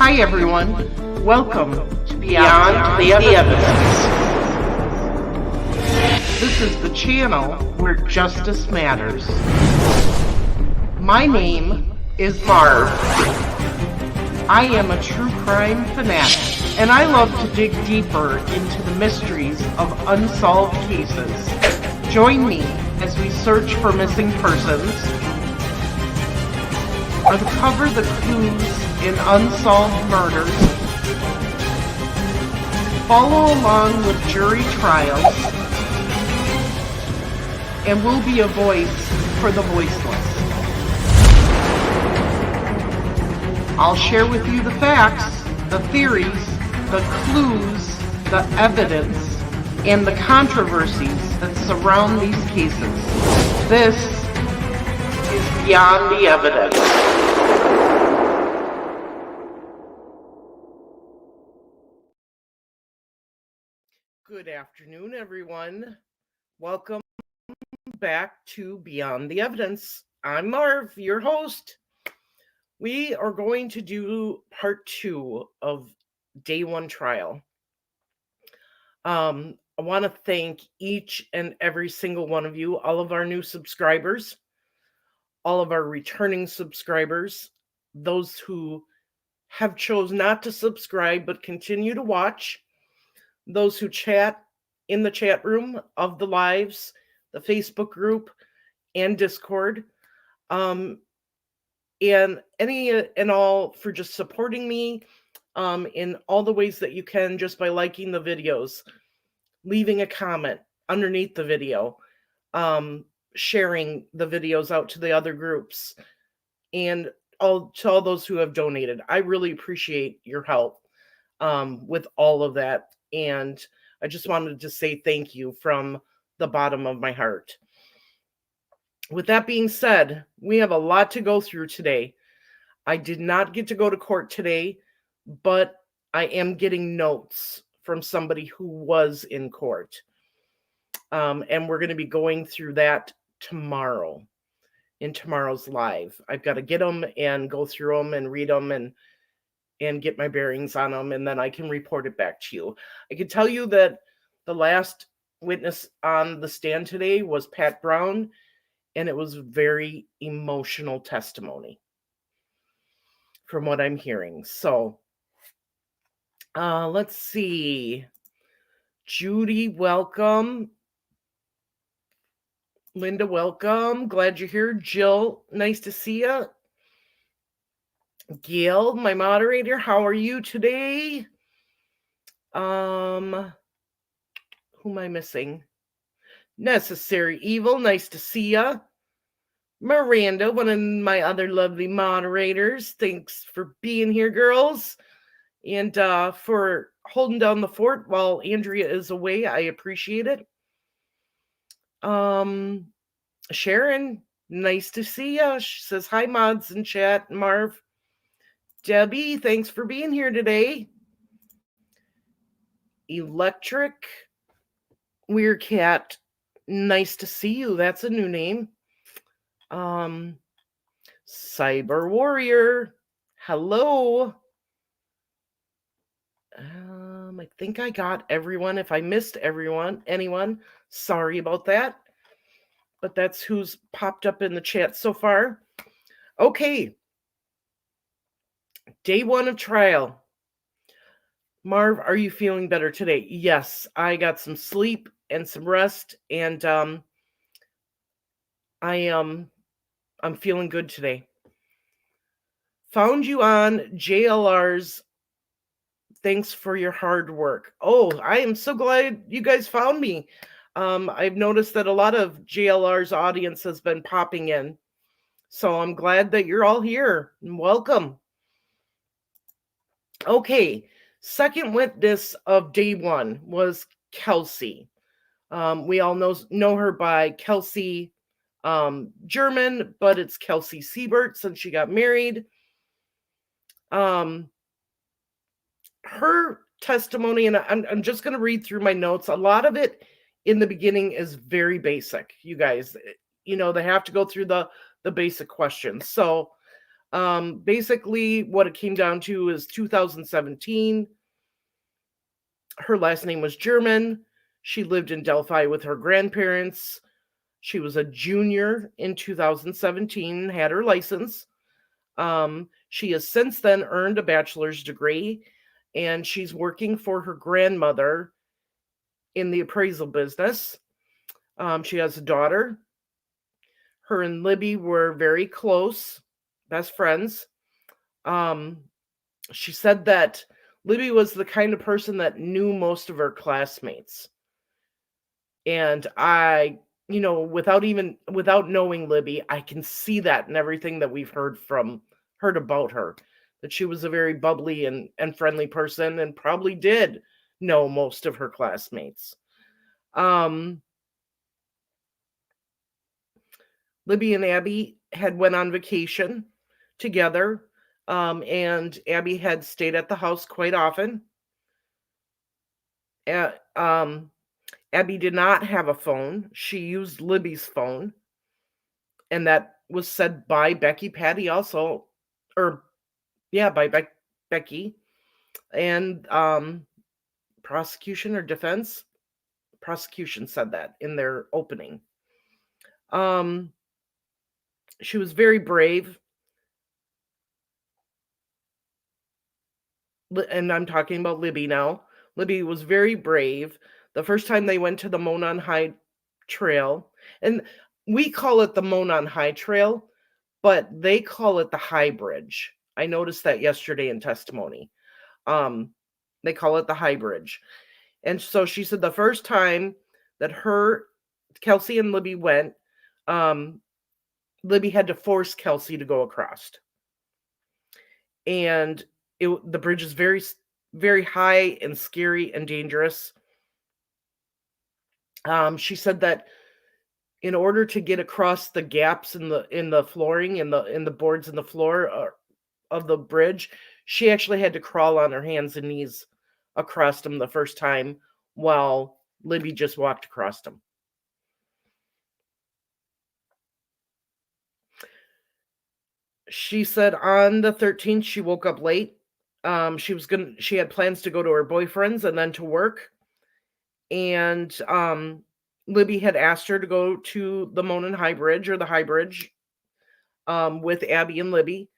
Hi everyone, welcome to Beyond the Evidence. This is the channel where justice matters. My name is Marv. I am a true crime fanatic, and I love to dig deeper into the mysteries of unsolved cases. Join me as we search for missing persons, uncover the clues in unsolved murders, follow along with jury trials, and we'll be a voice for the voiceless. I'll share with you the facts, the theories, the clues, the evidence, and the controversies that surround these cases. This is Beyond the Evidence. Good afternoon, everyone. Welcome back to Beyond the Evidence. I'm Marv, your host. We are going to do part 2 of day 1 trial. I want to thank each and every single one of you, all of our new subscribers, all of our returning subscribers, those who have chosen not to subscribe but continue to watch, those who chat in the chat room of the lives, the Facebook group, and Discord, and any and all for just supporting me in all the ways that you can, just by liking the videos, leaving a comment underneath the video, sharing the videos out to the other groups, and to all those who have donated. I really appreciate your help with all of that. And I just wanted to say thank you from the bottom of my heart. With that being said, we have a lot to go through today. I did not get to go to court today, but I am getting notes from somebody who was in court. And we're going to be going through that tomorrow in tomorrow's live. I've got to get them and go through them and read them and get my bearings on them, and then I can report it back to you. I can tell you that the last witness on the stand today was Pat Brown, and it was very emotional testimony from what I'm hearing. So let's see. Judy, welcome. Linda, welcome. Glad you're here. Jill, nice to see you. Gail, my moderator, how are you today? Who am I missing? Necessary Evil, nice to see ya. Miranda, one of my other lovely moderators, thanks for being here, girls, and for holding down the fort while Andrea is away. I appreciate it. Sharon, nice to see ya. She says hi, mods in chat. Marv. Debbie, thanks for being here today. Electric Weird Cat, nice to see you. That's a new name. Cyber Warrior, hello. I think I got everyone. If I missed anyone, sorry about that. But that's who's popped up in the chat so far. Okay. Day 1 of trial. Marv, are you feeling better today? Yes, I got some sleep and some rest, and I'm feeling good today. Found you on JLR's. Thanks for your hard work. Oh, I am so glad you guys found me. I've noticed that a lot of JLR's audience has been popping in, so I'm glad that you're all here. Welcome. Okay, second witness of day 1 was Kelsey. We all know her by Kelsey German, but it's Kelsi Siebert since she got married. Her testimony, and I'm just going to read through my notes. A lot of it in the beginning is very basic, you guys. They have to go through the basic questions. So Basically, what it came down to is 2017. Her last name was German. She lived in Delphi with her grandparents. She was a junior in 2017, had her license. She has since then earned a bachelor's degree, and she's working for her grandmother in the appraisal business. She has a daughter. Her and Libby were very close, best friends. She said that Libby was the kind of person that knew most of her classmates. And I, without knowing Libby, I can see that in everything that we've heard about her, that she was a very bubbly and friendly person and probably did know most of her classmates. Libby and Abby had went on vacation together, and Abby had stayed at the house quite often. Abby did not have a phone. She used Libby's phone, and that was said by Becky Patty also, by Becky, and prosecution or defense. Prosecution said that in their opening. She was very brave. And I'm talking about Libby now. Libby was very brave. The first time they went to the Monon High Trail, and we call it the Monon High Trail, but they call it the High Bridge. I noticed that yesterday in testimony. They call it the High Bridge. And so she said the first time that Kelsey and Libby went, Libby had to force Kelsey to go across. And the bridge is very, very high and scary and dangerous. She said that in order to get across the gaps in the flooring, in the boards in the floor of the bridge, she actually had to crawl on her hands and knees across them the first time, while Libby just walked across them. She said on the 13th she woke up late. She had plans to go to her boyfriend's and then to work. And Libby had asked her to go to the Monon High Bridge, or the High Bridge, with Abby and Libby.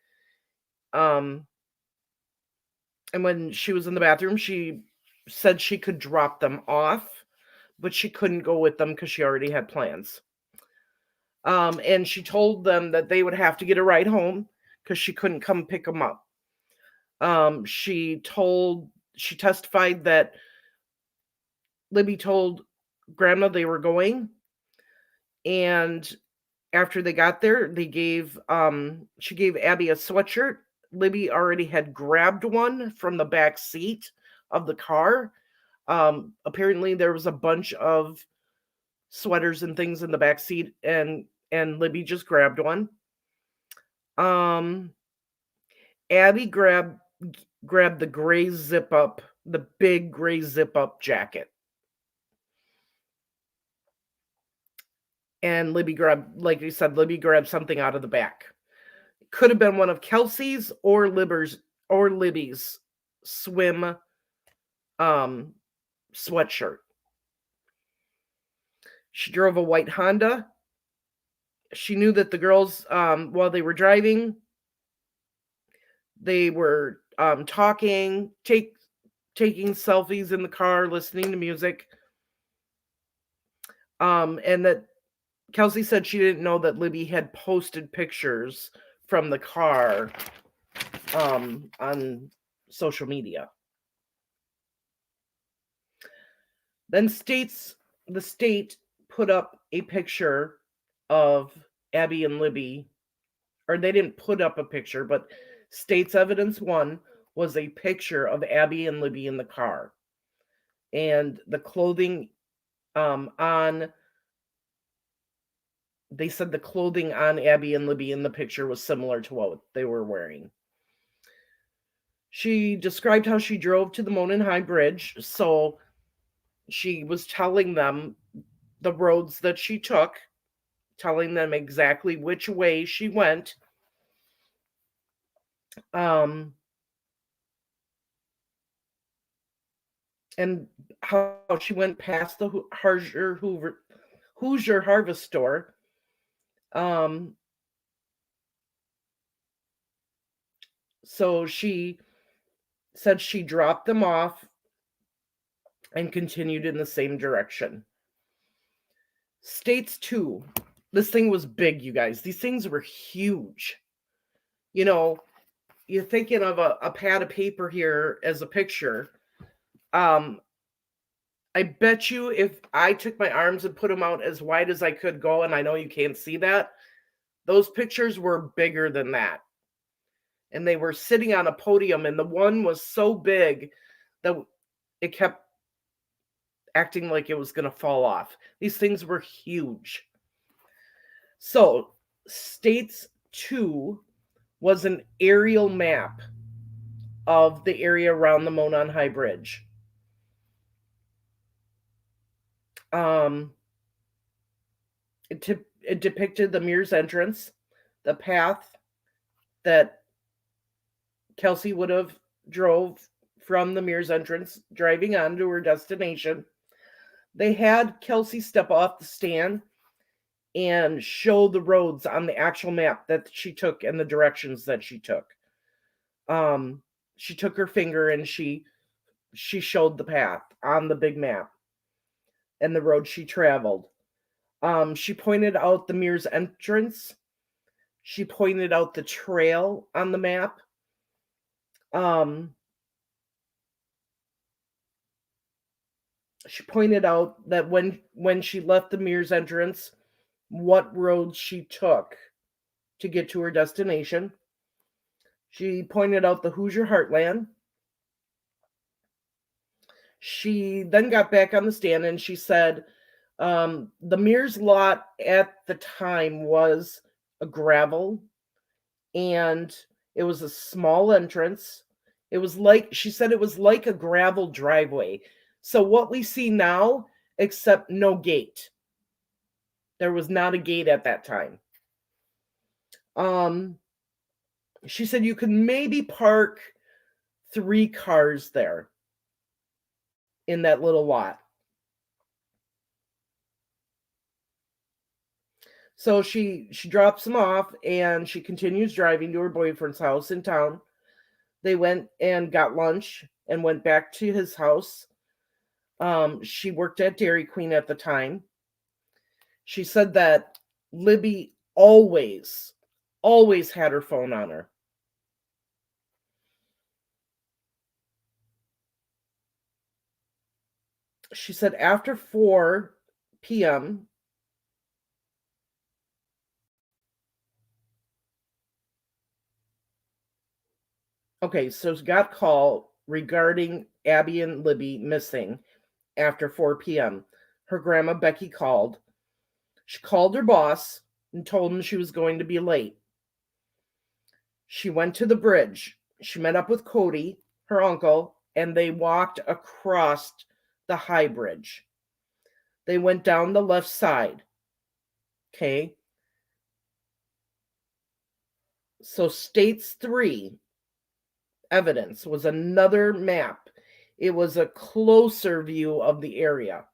And when she was in the bathroom, she said she could drop them off, but she couldn't go with them because she already had plans. And she told them that they would have to get a ride home because she couldn't come pick them up. She testified that Libby told Grandma they were going, and after they got there, she gave Abby a sweatshirt. Libby already had grabbed one from the back seat of the car. Apparently there was a bunch of sweaters and things in the back seat, and Libby just grabbed one. Abby grabbed the gray zip up, the big gray zip up jacket. And Libby grabbed, like you said, something out of the back. It could have been one of Kelsey's or Libby's swim sweatshirt. She drove a white Honda. She knew that the girls, while they were driving, they were talking, taking selfies in the car, listening to music. And that Kelsey said she didn't know that Libby had posted pictures from the car on social media. Then the state put up a picture of Abby and Libby, or they didn't put up a picture, but State's Evidence 1 was a picture of Abby and Libby in the car. And the clothing they said the clothing on Abby and Libby in the picture was similar to what they were wearing. She described how she drove to the Monon High Bridge, so she was telling them the roads that she took, telling them exactly which way she went. Um, and how she went past the Hoosier Harvest Store. Um, so she said she dropped them off and continued in the same direction. States 2. This thing was big, you guys. These things were huge. You know, you're thinking of a pad of paper here as a picture. I bet you if I took my arms and put them out as wide as I could go, and I know you can't see that, those pictures were bigger than that. And they were sitting on a podium, and the one was so big that it kept acting like it was going to fall off. These things were huge. So, States 2 was an aerial map of the area around the Monon High Bridge. It depicted the Mears entrance, the path that Kelsey would have drove from the Mears entrance, driving on to her destination. They had Kelsey step off the stand and show the roads on the actual map that she took and the directions that she took. She took her finger and she showed the path on the big map and the road she traveled. She pointed out the Mears entrance. She pointed out the trail on the map. She pointed out that when she left the Mears entrance, what road she took to get to her destination. She pointed out the Hoosier Heartland. She then got back on the stand and she said the Mears lot at the time was a gravel and it was a small entrance. It was like, she said it was like a gravel driveway. So what we see now, except no gate. There was not a gate at that time. She said you could maybe park 3 cars there in that little lot. So she drops them off and she continues driving to her boyfriend's house in town. They went and got lunch and went back to his house. She worked at Dairy Queen at the time. She said that Libby always had her phone on her. She said after 4 p.m., okay, so she got a call regarding Abby and Libby missing after 4 p.m. Her grandma Becky called. She called her boss and told him she was going to be late. She went to the bridge. She met up with Cody, her uncle, and they walked across the high bridge. They went down the left side. Okay. So States 3 evidence was another map. It was a closer view of the area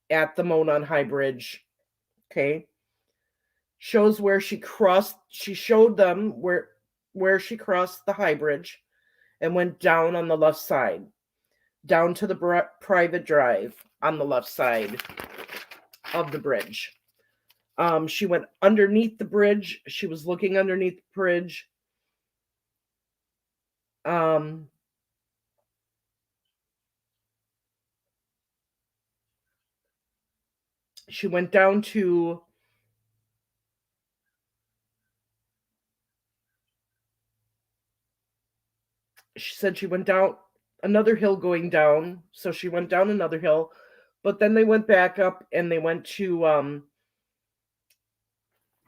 at the Monon High Bridge. Okay. Shows where she crossed. She showed them where she crossed the high bridge and went down on the left side, down to the private drive on the left side of the bridge. She went underneath the bridge. She was looking underneath the bridge. She went down to she said she went down another hill going down. So she went down another hill, but then they went back up and they went to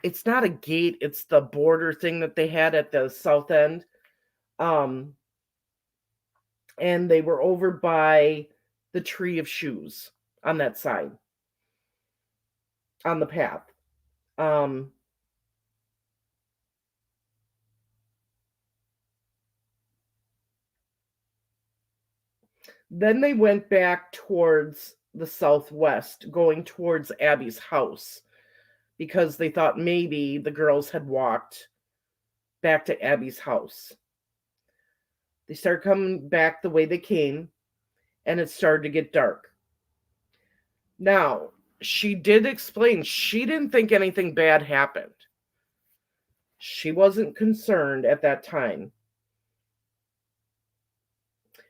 it's not a gate, it's the border thing that they had at the south end. And they were over by the tree of shoes on that side, on the path. Then they went back towards the southwest, going towards Abby's house, because they thought maybe the girls had walked back to Abby's house. They started coming back the way they came, and it started to get dark. Now, she did explain she didn't think anything bad happened. She wasn't concerned at that time.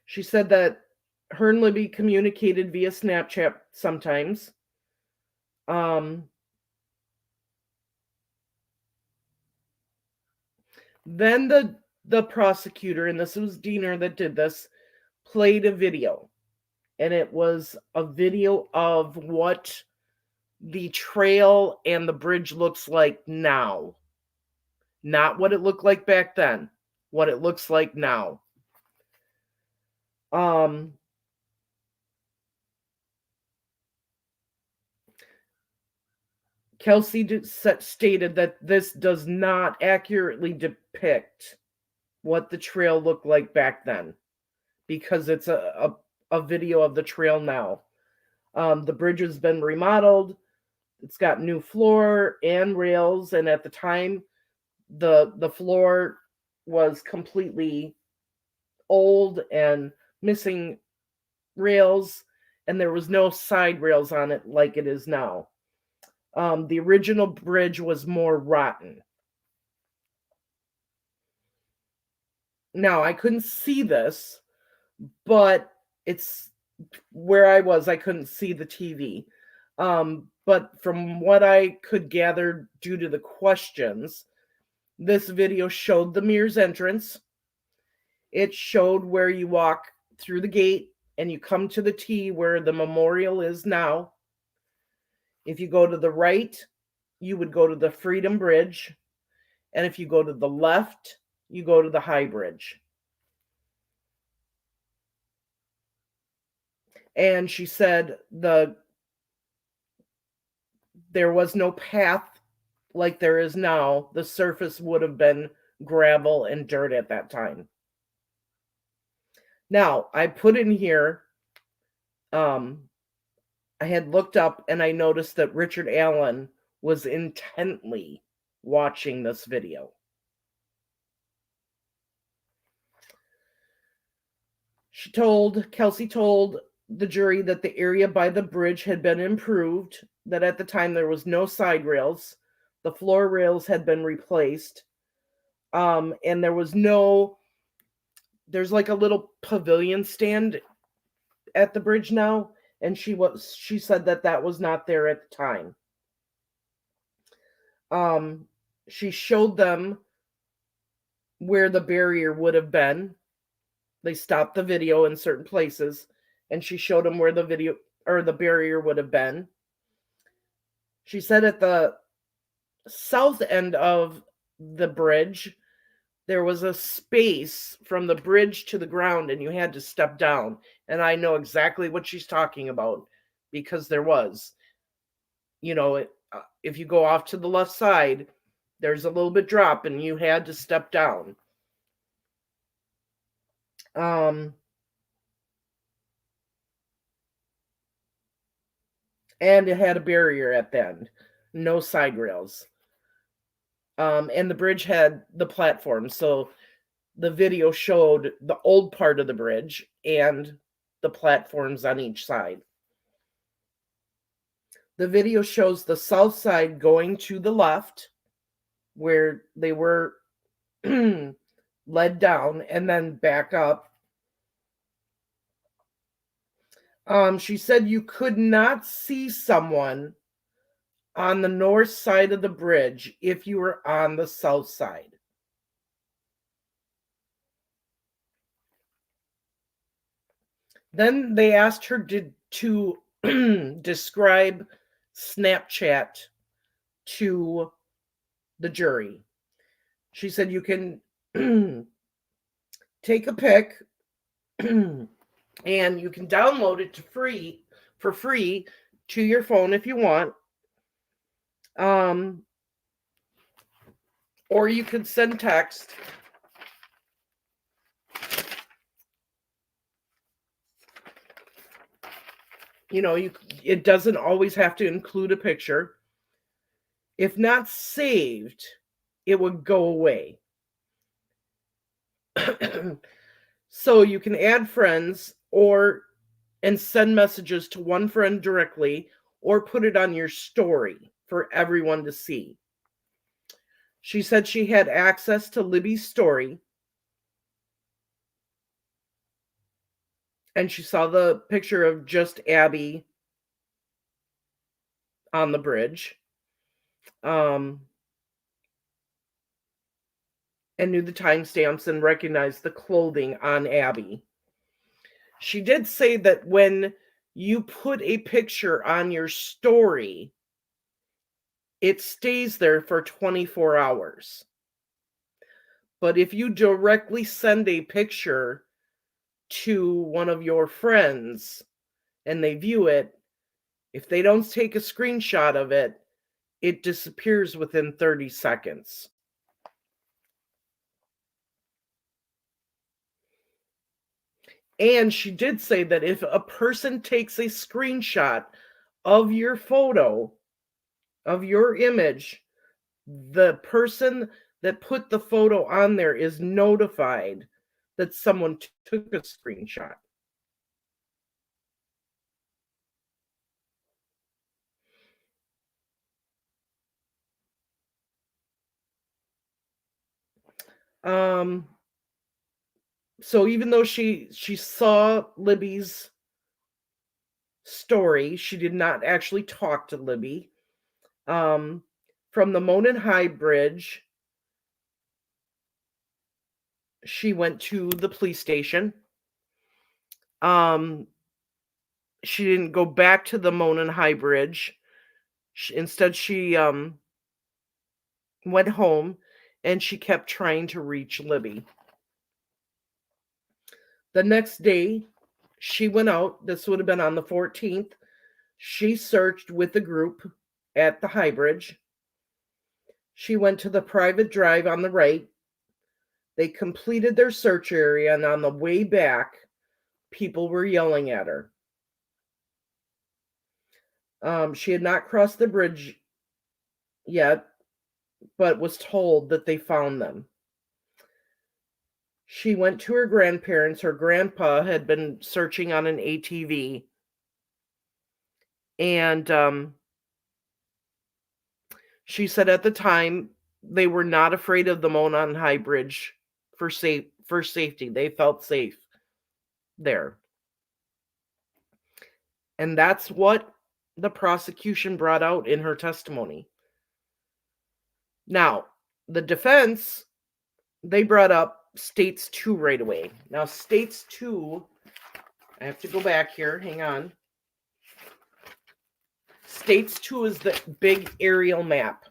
She said that her and Libby communicated via Snapchat sometimes. Then the prosecutor, and this was Diener that did this, played a video. And it was a video of what the trail and the bridge looks like now. Not what it looked like back then. What it looks like now. Kelsey stated that this does not accurately depict what the trail looked like back then, because it's a video of the trail now. The bridge has been remodeled. It's got new floor and rails, and at the time, the floor was completely old and missing rails, and there was no side rails on it like it is now. The original bridge was more rotten. Now, I couldn't see this, but it's where I was, I couldn't see the TV. But from what I could gather due to the questions, this video showed the Mears entrance. It showed where you walk through the gate and you come to the T where the memorial is now. If you go to the right, you would go to the Freedom Bridge. And if you go to the left, you go to the High Bridge. And she said there was no path like there is now. The surface would have been gravel and dirt at that time. Now, I put in here, I had looked up and I noticed that Richard Allen was intently watching this video. Kelsey told the jury that the area by the bridge had been improved, that at the time there was no side rails, the floor rails had been replaced, and there's like a little pavilion stand at the bridge now, and she said that was not there at the time. She showed them where the barrier would have been. They stopped the video in certain places, and she showed them where the barrier would have been. She said at the south end of the bridge, there was a space from the bridge to the ground, and you had to step down. And I know exactly what she's talking about, because there was. If you go off to the left side, there's a little bit drop, and you had to step down. And it had a barrier at the end, no side rails. And the bridge had the platform, so the video showed the old part of the bridge and the platforms on each side. The video shows the south side going to the left, where they were led down, and then back up. She said you could not see someone on the north side of the bridge if you were on the south side. Then they asked her to describe Snapchat to the jury. She said you can take a pic and you can download it for free to your phone if you want. Or you could send text. it doesn't always have to include a picture. If not saved, it would go away. So you can add friends and send messages to one friend directly, or put it on your story for everyone to see. She said she had access to Libby's story, and she saw the picture of just Abby on the bridge. And knew the timestamps and recognized the clothing on Abby. She did say that when you put a picture on your story, it stays there for 24 hours. But if you directly send a picture to one of your friends and they view it, if they don't take a screenshot of it, it disappears within 30 seconds. And she did say that if a person takes a screenshot of your photo, of your image, the person that put the photo on there is notified that someone took a screenshot. So even though she saw Libby's story, she did not actually talk to Libby. From the Monon High Bridge, she went to the police station. She didn't go back to the Monon High Bridge. Instead, she went home, and she kept trying to reach Libby. The next day, she went out. This would have been on the 14th. She searched with the group at the High Bridge. She went to the private drive on the right. They completed their search area, and on the way back, people were yelling at her. She had not crossed the bridge yet, but was told that they found them. She went to her grandparents. Her grandpa had been searching on an ATV. And she said at the time they were not afraid of the Monon High Bridge for safety. They felt safe there. And that's what the prosecution brought out in her testimony. Now, the defense, they brought up States 2 right away. Now, States 2, I have to go back here. Hang on. States 2 is the big aerial map.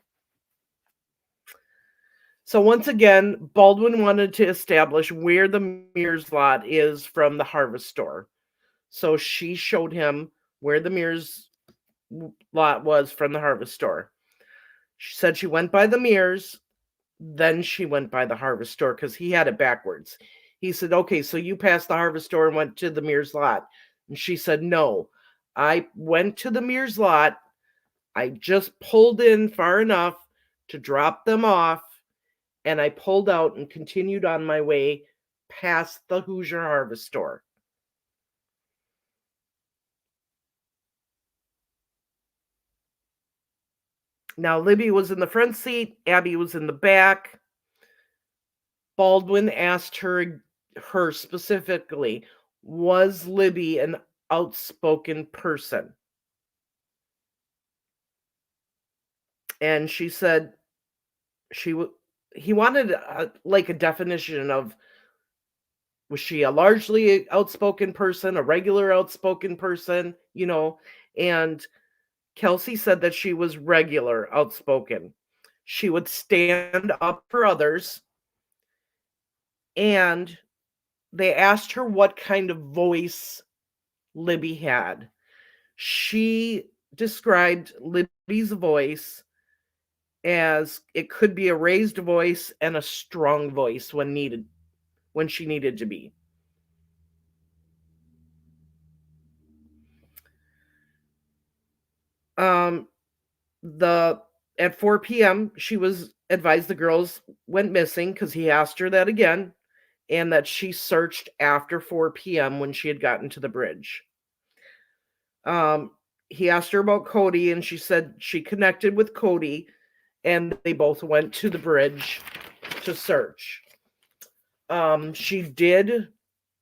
So once again, Baldwin wanted to establish where the Mears lot is from the Harvest store. So she showed him where the Mears lot was from the Harvest store. She said she went by the Mears, then she went by the Harvest store because he had it backwards. He said, okay, so you passed the Harvest store and went to the Mears lot. And she said, no, I went to the Mears lot. I just pulled in far enough to drop them off, and I pulled out and continued on my way past the Hoosier Harvest store. Now, Libby was in the front seat. Abby was in the back. Baldwin asked her specifically, was Libby an outspoken person? And she said he wanted like a definition of, was she a largely outspoken person, a regular outspoken person, and Kelsey said that she was regular outspoken. She would stand up for others, and they asked her what kind of voice Libby had. She described Libby's voice as it could be a raised voice and a strong voice when she needed to be. Um, at 4 p.m., she was advised the girls went missing because he asked her that again, and that she searched after 4 p.m. when she had gotten to the bridge. He asked her about Cody, and she said she connected with Cody, and they both went to the bridge to search. She did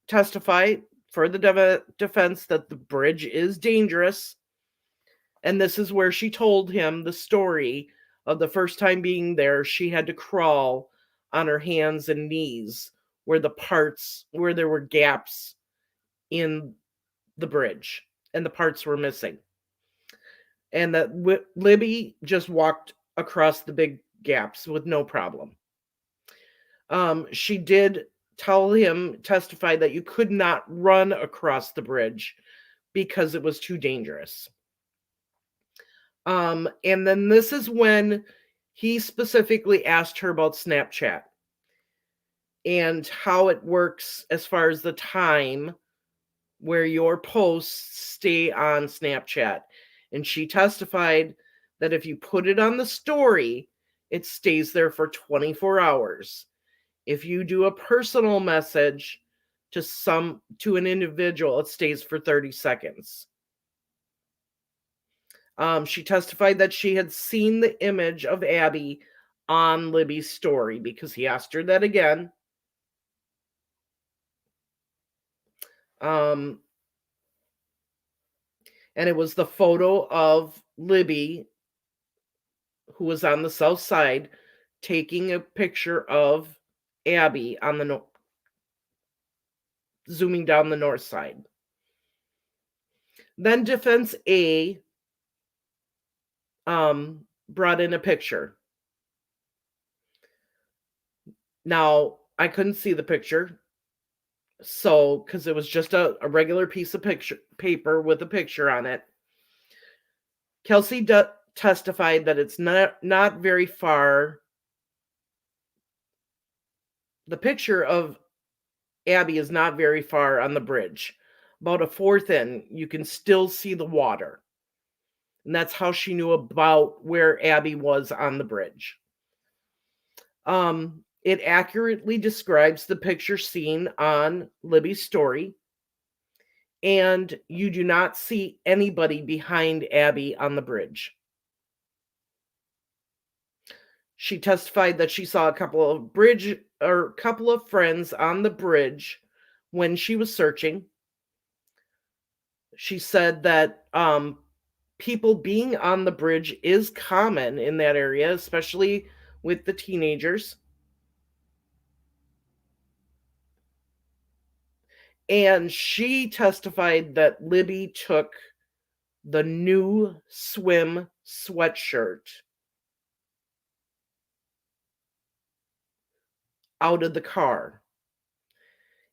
testify for the defense that the bridge is dangerous. And this is where she told him the story of the first time being there. She had to crawl on her hands and knees where there were gaps in the bridge and the parts were missing. And that Libby just walked across the big gaps with no problem. She did testify that you could not run across the bridge because it was too dangerous. And then this is when he specifically asked her about Snapchat and how it works as far as the time where your posts stay on Snapchat. And she testified that if you put it on the story, it stays there for 24 hours. If you do a personal message to an individual, it stays for 30 seconds. She testified that she had seen the image of Abby on Libby's story because he asked her that again. And it was the photo of Libby, who was on the south side, taking a picture of Abby on zooming down the north side. Then Defense A brought in a picture. Now, I couldn't see the picture, because it was just a regular piece of paper with a picture on it. Kelsey testified that it's not very far. The picture of Abby is not very far on the bridge. About a fourth in, you can still see the water. And that's how she knew about where Abby was on the bridge. It accurately describes the picture seen on Libby's story. And you do not see anybody behind Abby on the bridge. She testified that she saw a couple of friends on the bridge when she was searching. She said that people being on the bridge is common in that area, especially with the teenagers. And she testified that Libby took the new swim sweatshirt out of the car.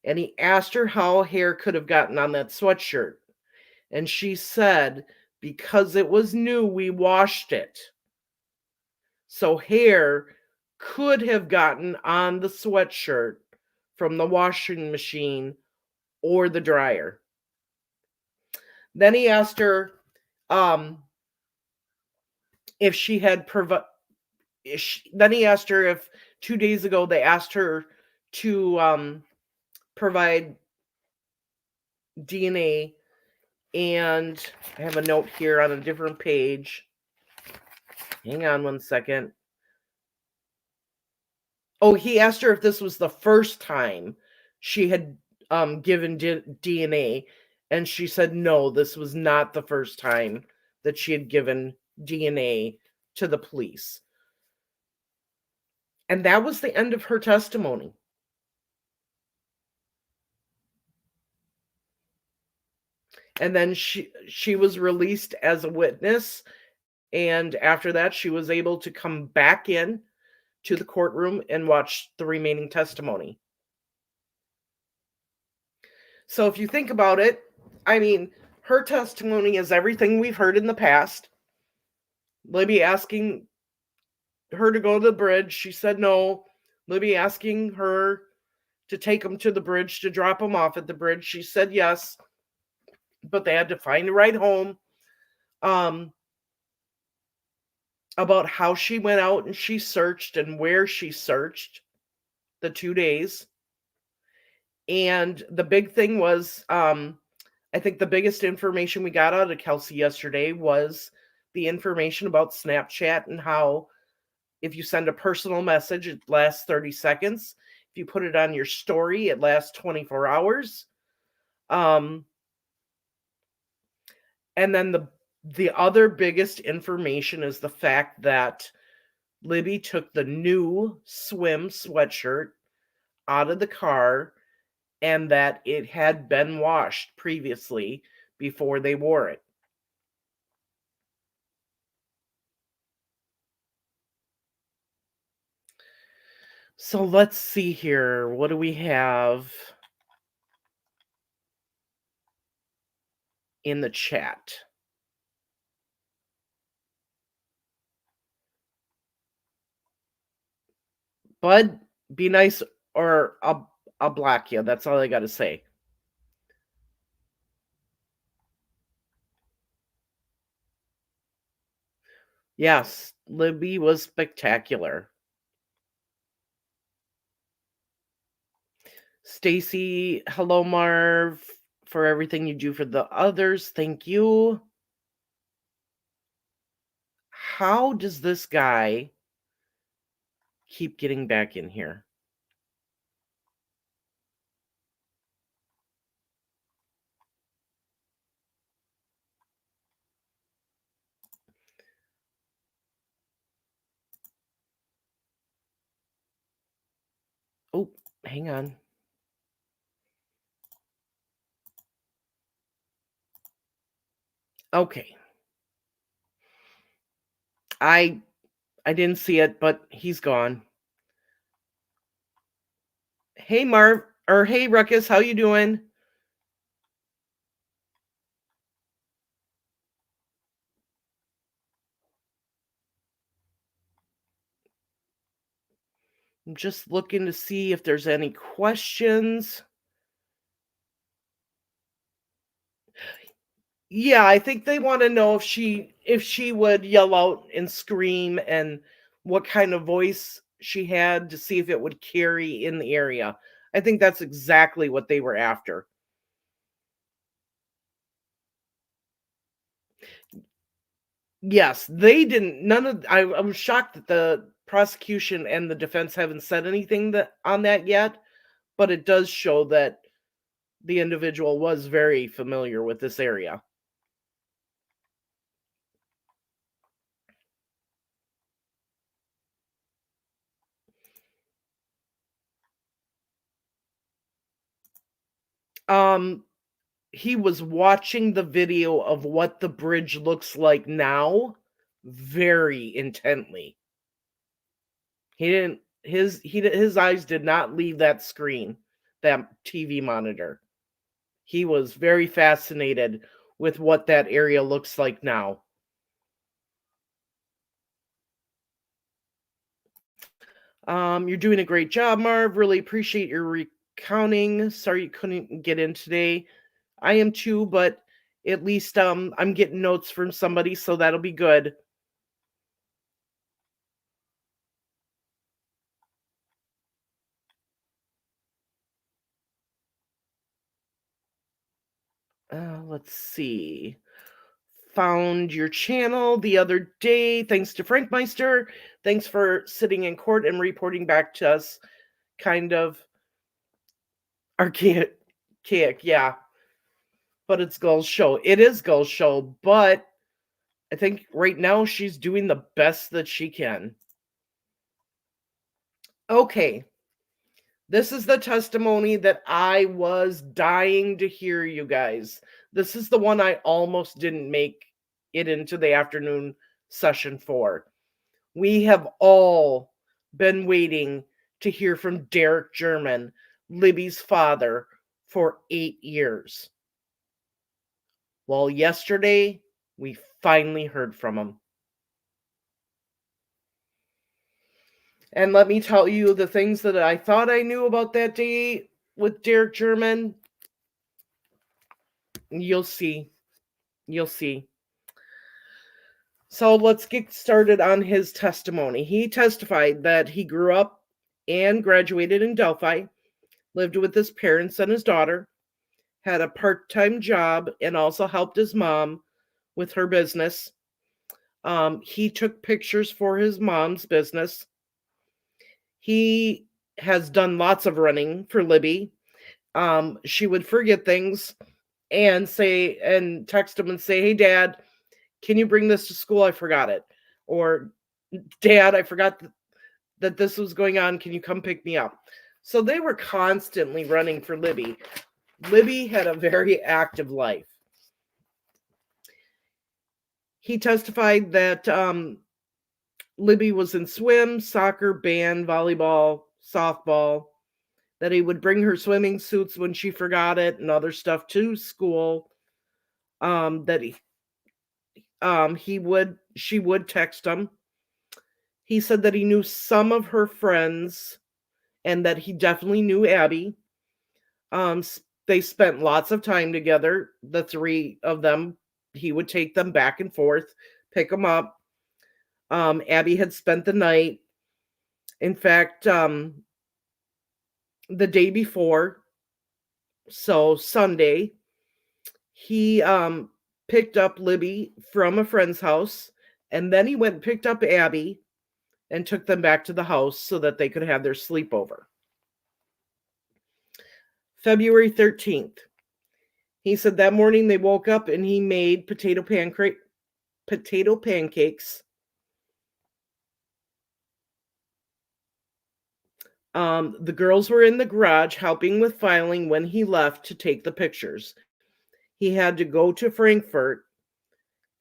And he asked her how hair could have gotten on that sweatshirt. And she said, because it was new, we washed it. So hair could have gotten on the sweatshirt from the washing machine or the dryer. Then he asked her if she had then he asked her if 2 days ago they asked her to provide DNA, and I have a note here on a different page. Hang on one second. Oh, he asked her if this was the first time she had given DNA, and she said no, this was not the first time that she had given DNA to the police. And that was the end of her testimony. And then she was released as a witness, and after that she was able to come back in to the courtroom and watch the remaining testimony. So if you think about it, I mean, her testimony is everything we've heard in the past. Libby asking her to go to the bridge, she said no. Libby asking her to take him to the bridge, to drop him off at the bridge, she said yes, but they had to find a ride home. about how she went out and she searched and where she searched the 2 days. And the big thing was, I think the biggest information we got out of Kelsey yesterday was the information about Snapchat and how if you send a personal message, it lasts 30 seconds. If you put it on your story, it lasts 24 hours. And then the other biggest information is the fact that Libby took the new swim sweatshirt out of the car and that it had been washed previously before they wore it. So let's see here. What do we have in the chat? Bud, be nice or I'll block you. That's all I got to say. Yes, Libby was spectacular. Stacy, hello Marv, for everything you do for the others. Thank you. How does this guy keep getting back in here? Oh, hang on. Okay. I didn't see it, but he's gone. Hey Marv, or hey Ruckus, how you doing? I'm just looking to see if there's any questions. Yeah, I think they want to know if she would yell out and scream and what kind of voice she had to see if it would carry in the area. I think that's exactly what they were after. Yes, they didn't. None of I was shocked that the prosecution and the defense haven't said anything on that yet, but it does show that the individual was very familiar with this area. Um, he was watching the video of what the bridge looks like now very intently. He didn't his eyes did not leave that screen, that TV monitor. He was very fascinated with what that area looks like now. You're doing a great job, Marv. Really appreciate your recounting. Sorry you couldn't get in today. I am too, but at least I'm getting notes from somebody, so that'll be good. Let's see. Found your channel the other day. Thanks to Frank Meister. Thanks for sitting in court and reporting back to us. Kind of archaic, yeah. But it's Gull's show. It is Gull's show, but I think right now she's doing the best that she can. Okay. This is the testimony that I was dying to hear, you guys. This is the one I almost didn't make it into the afternoon session for. We have all been waiting to hear from Derek German, Libby's father, for 8 years. Well, yesterday, we finally heard from him. And let me tell you the things that I thought I knew about that day with Derek German. You'll see. You'll see. So let's get started on his testimony. He testified that he grew up and graduated in Delphi, lived with his parents and his daughter, had a part-time job, and also helped his mom with her business. He took pictures for his mom's business. He has done lots of running for Libby. She would forget things and text him and say, "Hey, Dad, can you bring this to school? I forgot it." Or, "Dad, I forgot that this was going on. Can you come pick me up?" So they were constantly running for Libby. Libby had a very active life. He testified that Libby was in swim, soccer, band, volleyball, softball, that he would bring her swimming suits when she forgot it and other stuff to school. That she would text him. He said that he knew some of her friends and that he definitely knew Abby. They spent lots of time together, the three of them. He would take them back and forth, pick them up. Abby had spent the night. In fact, the day before, so Sunday, he picked up Libby from a friend's house, and then he went and picked up Abby and took them back to the house so that they could have their sleepover. February 13th. He said that morning they woke up and he made potato pancakes. The girls were in the garage helping with filing when he left to take the pictures. He had to go to Frankfurt,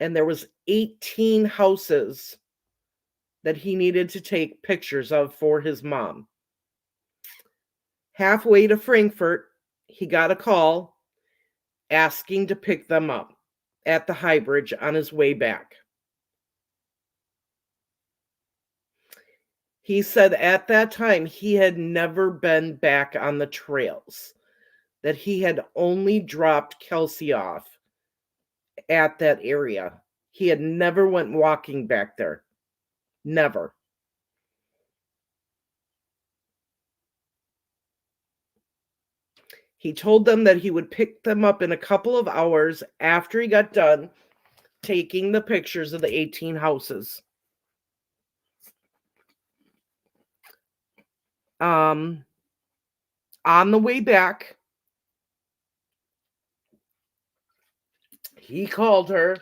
and there was 18 houses that he needed to take pictures of for his mom. Halfway to Frankfurt, he got a call asking to pick them up at the High Bridge on his way back. He said at that time he had never been back on the trails, that he had only dropped Kelsey off at that area. He had never went walking back there. Never. He told them that he would pick them up in a couple of hours after he got done taking the pictures of the 18 houses. On the way back, he called her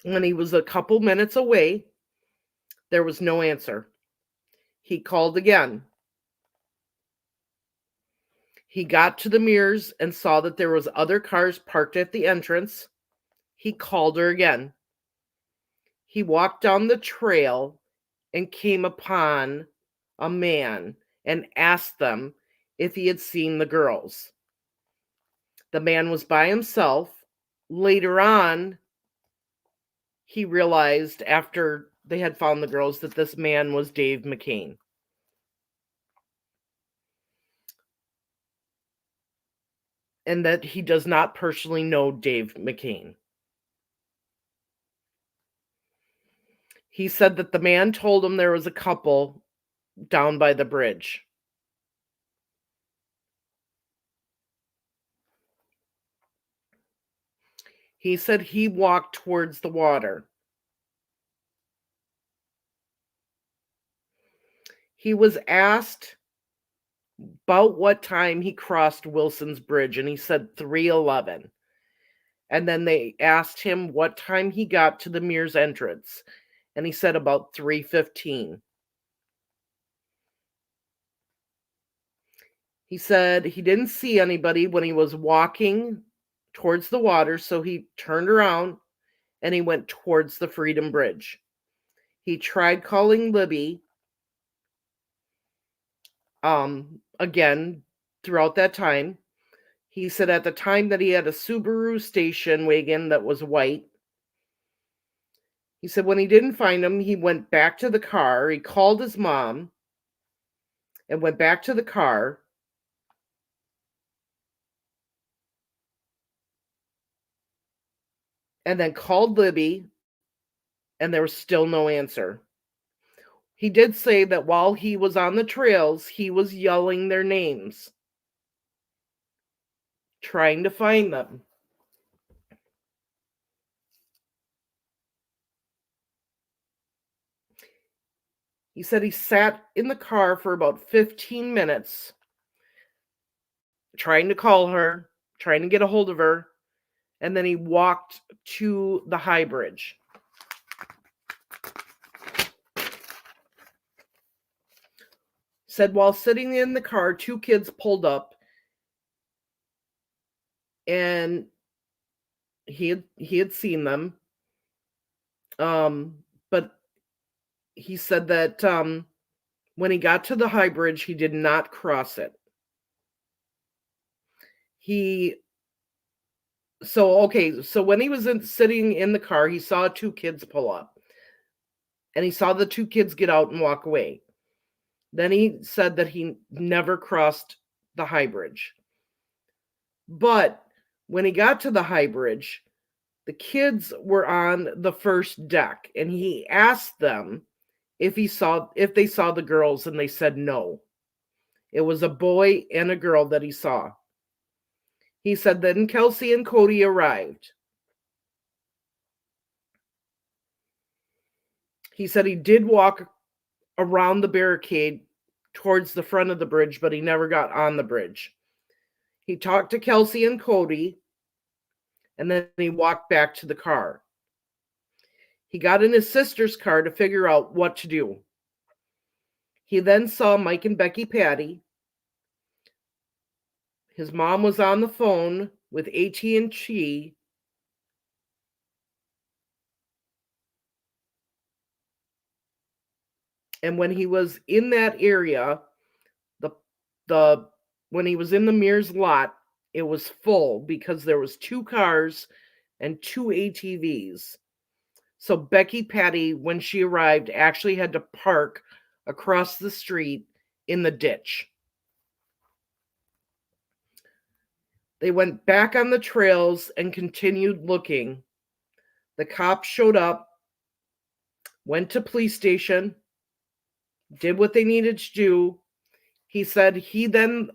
when he was a couple minutes away. There was no answer. He called again. He got to the mirrors and saw that there was other cars parked at the entrance. He called her again. He walked down the trail and came upon a man and asked them if he had seen the girls. The man was by himself. Later on, he realized after they had found the girls that this man was Dave McCain. And that he does not personally know Dave McCain. He said that the man told him there was a couple down by the bridge. He said he walked towards the water. He was asked about what time he crossed Wilson's Bridge, and he said 3:11. And then they asked him what time he got to the Mears entrance, and he said about 3:15. He said he didn't see anybody when he was walking towards the water, so he turned around and he went towards the Freedom Bridge. He tried calling Libby again throughout that time. He said at the time that he had a Subaru station wagon that was white. He said when he didn't find him, he went back to the car. He called his mom and went back to the car. and then called Libby, and there was still no answer. He did say that while he was on the trails, he was yelling their names, trying to find them. He said he sat in the car for about 15 minutes trying to call her, trying to get a hold of her, and then he walked to the high bridge. Said while sitting in the car, two kids pulled up, and he had seen them. But he said that when he got to the high bridge, he did not cross it. So when he was sitting in the car, he saw two kids pull up, and he saw the two kids get out and walk away. Then he said that he never crossed the high bridge. But when he got to the high bridge, the kids were on the first deck, and he asked them if they saw the girls, and they said no. It was a boy and a girl that he saw. He said then Kelsey and Cody arrived. He said he did walk around the barricade towards the front of the bridge, but he never got on the bridge. He talked to Kelsey and Cody, and then he walked back to the car. He got in his sister's car to figure out what to do. He then saw Mike and Becky Patty. His mom was on the phone with AT&T. And when he was in that area, when he was in the Mears lot, it was full because there was two cars and two ATVs. So Becky Patty, when she arrived, actually had to park across the street in the ditch. They went back on the trails and continued looking. The cops showed up, went to police station, did what they needed to do. He said he then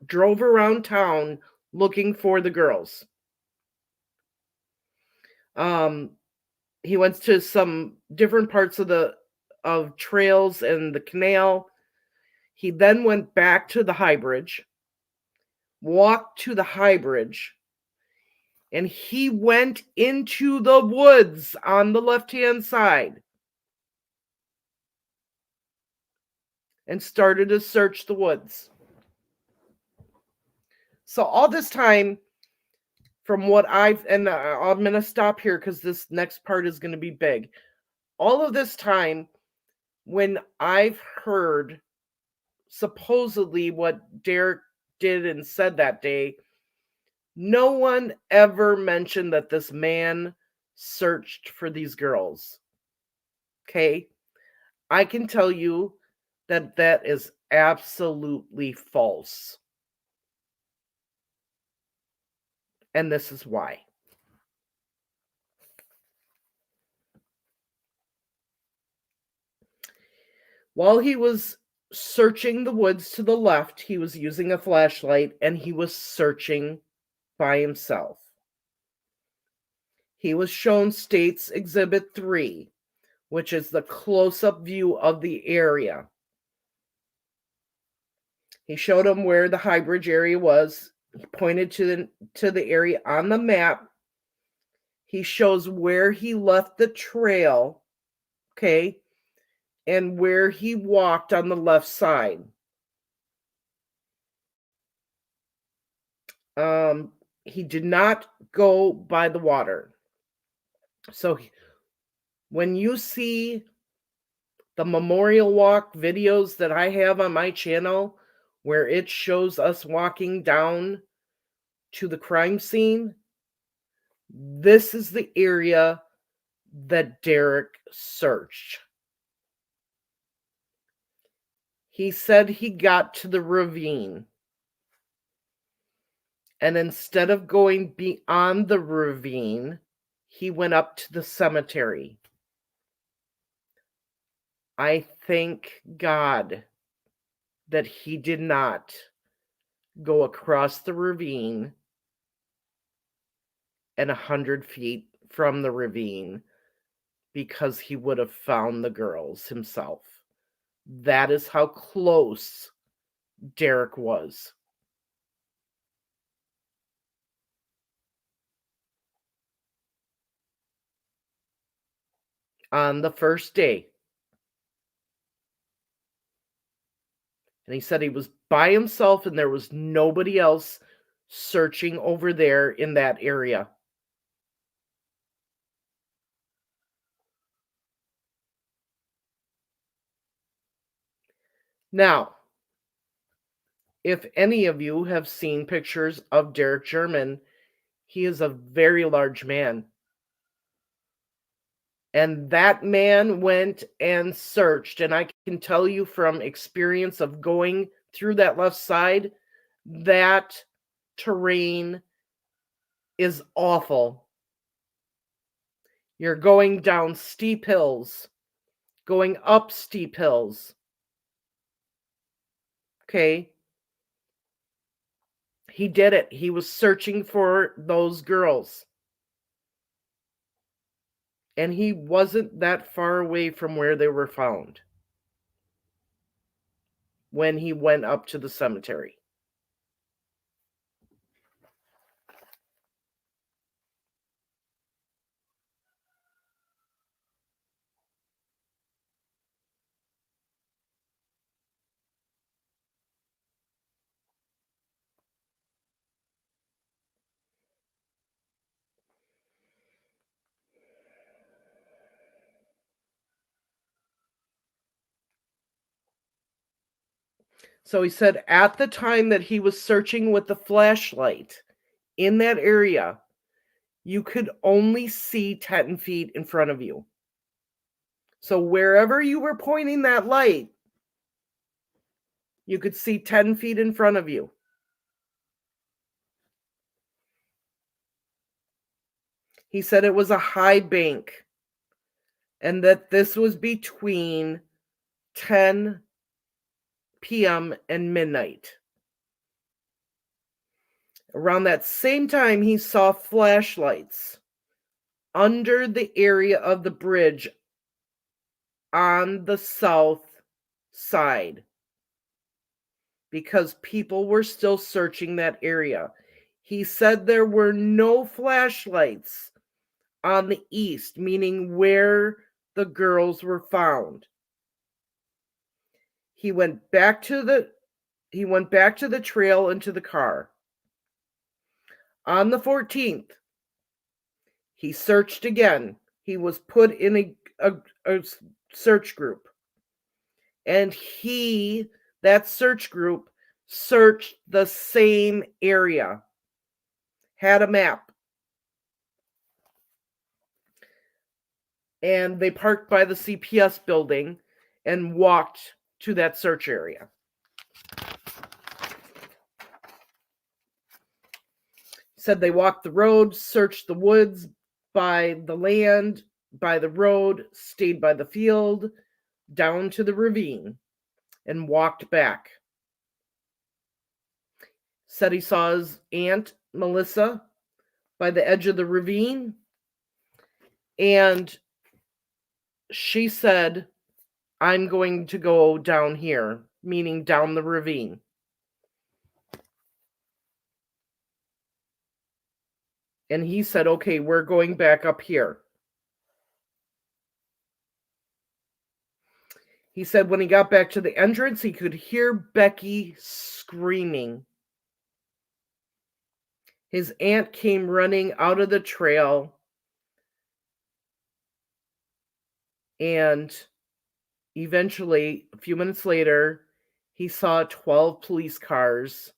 drove around town looking for the girls. He went to some different parts of trails and the canal. He then went back to the high bridge, walked to the high bridge, and he went into the woods on the left-hand side and started to search the woods. So all this time, from what I'm going to stop here because this next part is going to be big. All of this time, when I've heard supposedly what Derek did and said that day, no one ever mentioned that this man searched for these girls. Okay? I can tell you that that is absolutely false. And this is why. While he was searching the woods to the left, he was using a flashlight and he was searching by himself. He was shown States Exhibit 3, which is the close-up view of the area. He showed him where the high bridge area was. He pointed to the area on the map. He shows where he left the trail, okay, and where he walked on the left side. He did not go by the water. So when you see the memorial walk videos that I have on my channel, where it shows us walking down to the crime scene, this is the area that Derek searched. He said he got to the ravine, and instead of going beyond the ravine, he went up to the cemetery. I thank God that he did not go across the ravine and 100 feet from the ravine, because he would have found the girls himself. That is how close Derek was. On the first day. And he said he was by himself and there was nobody else searching over there in that area. Now, if any of you have seen pictures of Derek German, he is a very large man. And that man went and searched. And I can tell you from experience of going through that left side, that terrain is awful. You're going down steep hills, going up steep hills. Okay. He did it. He was searching for those girls. And he wasn't that far away from where they were found when he went up to the cemetery. So he said at the time that he was searching with the flashlight in that area, you could only see 10 feet in front of you. So wherever you were pointing that light, you could see 10 feet in front of you. He said it was a high bank and that this was between 10 p.m. and midnight. Around that same time, he saw flashlights under the area of the bridge on the south side because people were still searching that area. He said there were no flashlights on the east, meaning where the girls were found. He went back to the trail and to the car. On the 14th, he searched again. He was put in a search group. And that search group, searched the same area, had a map. And they parked by the CPS building and walked to that search area. Said they walked the road, searched the woods, by the land, by the road, stayed by the field, down to the ravine, and walked back. Said he saw his aunt, Melissa, by the edge of the ravine, and she said, I'm going to go down here, meaning down the ravine. And he said, okay, we're going back up here. He said when he got back to the entrance, he could hear Becky screaming. His aunt came running out of the trail, and eventually, a few minutes later, he saw 12 police cars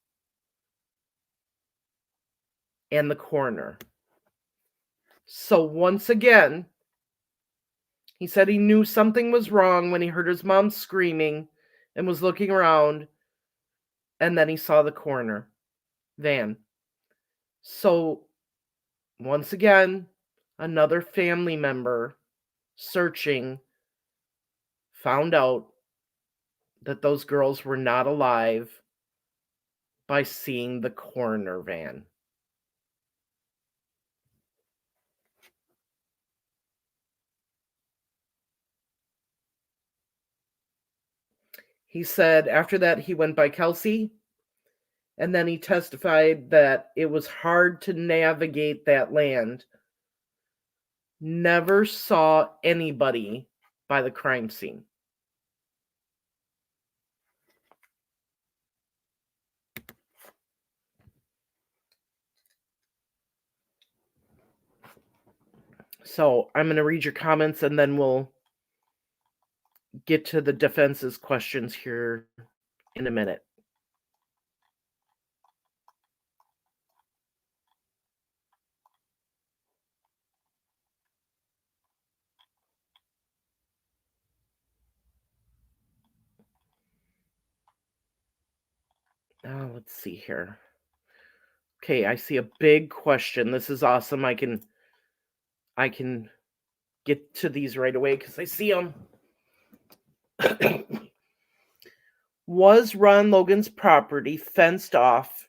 and the coroner. So once again, he said he knew something was wrong when he heard his mom screaming and was looking around, and then he saw the coroner van. So once again, another family member searching found out that those girls were not alive by seeing the coroner van. He said after that he went by Kelsey, and then he testified that it was hard to navigate that land. Never saw anybody by the crime scene. So I'm going to read your comments and then we'll get to the defense's questions here in a minute. Let's see here. Okay, I see a big question. This is awesome. I can get to these right away because I see them. Was Ron Logan's property fenced off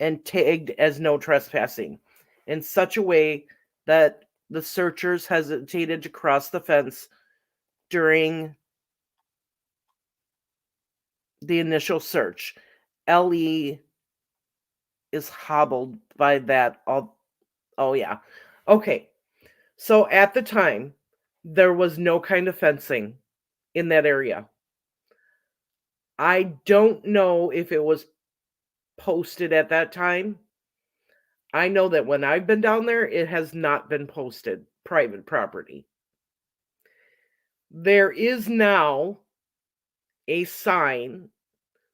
and tagged as no trespassing in such a way that the searchers hesitated to cross the fence during the initial search? Ellie is hobbled by that. Oh, yeah. Okay. So at the time, there was no kind of fencing in that area. I don't know if it was posted at that time. I know that when I've been down there, it has not been posted, private property. There is now a sign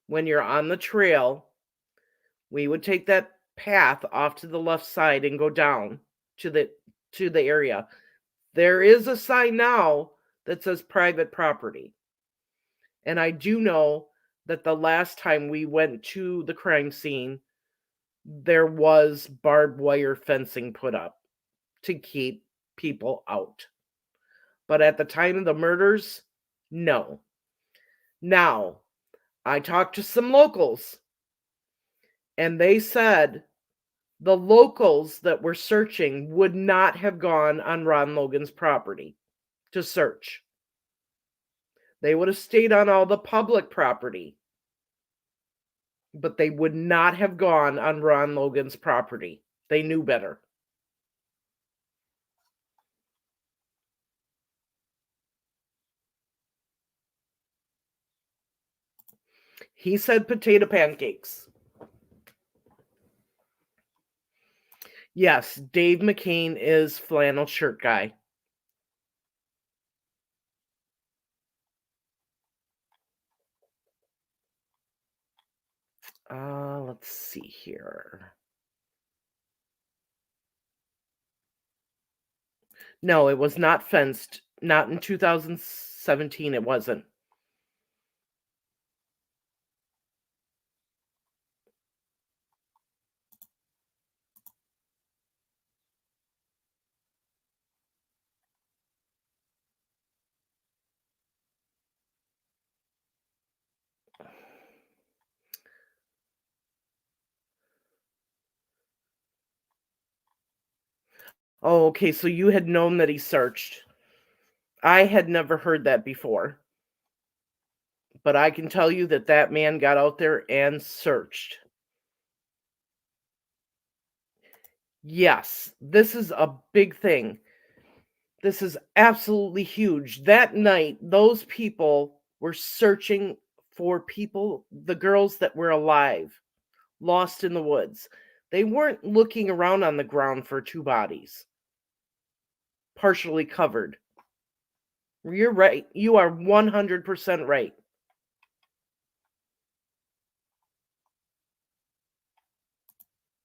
when you're on the trail. We would take that path off to the left side and go down to the area. There is a sign now that says private property. And I do know that the last time we went to the crime scene, there was barbed wire fencing put up to keep people out. But at the time of the murders, no. Now, I talked to some locals, and they said the locals that were searching would not have gone on Ron Logan's property to search. They would have stayed on all the public property, but they would not have gone on Ron Logan's property. They knew better. He said potato pancakes. Yes, Dave McCain is flannel shirt guy. Let's see here. No, it was not fenced. Not in 2017, it wasn't. Oh, okay, so you had known that he searched. I had never heard that before. But I can tell you that that man got out there and searched. Yes, this is a big thing. This is absolutely huge. That night, those people were searching for people, the girls that were alive, lost in the woods. They weren't looking around on the ground for two bodies, partially covered. You're right. You are 100% right.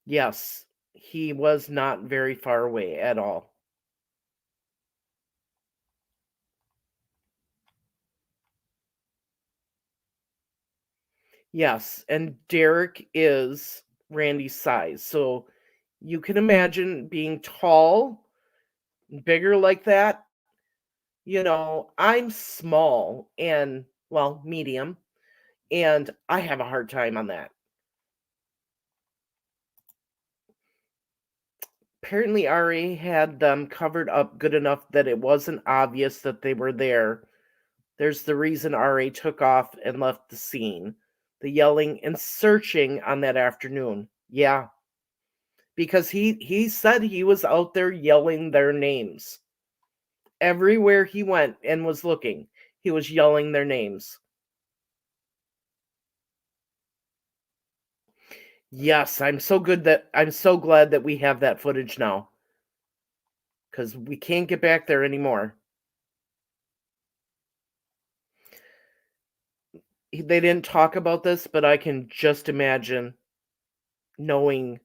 Yes, he was not very far away at all. Yes, and Derek is Randy's size. So You can imagine being tall, bigger like that. I'm small and, well, medium, and I have a hard time on that. Apparently, Ari had them covered up good enough that it wasn't obvious that they were there. There's the reason Ari took off and left the scene. The yelling and searching on that afternoon. Yeah, because he said he was out there yelling their names. Everywhere he went and was looking, he was yelling their names. Yes, I'm so glad that we have that footage now. Because we can't get back there anymore. They didn't talk about this, but I can just imagine knowing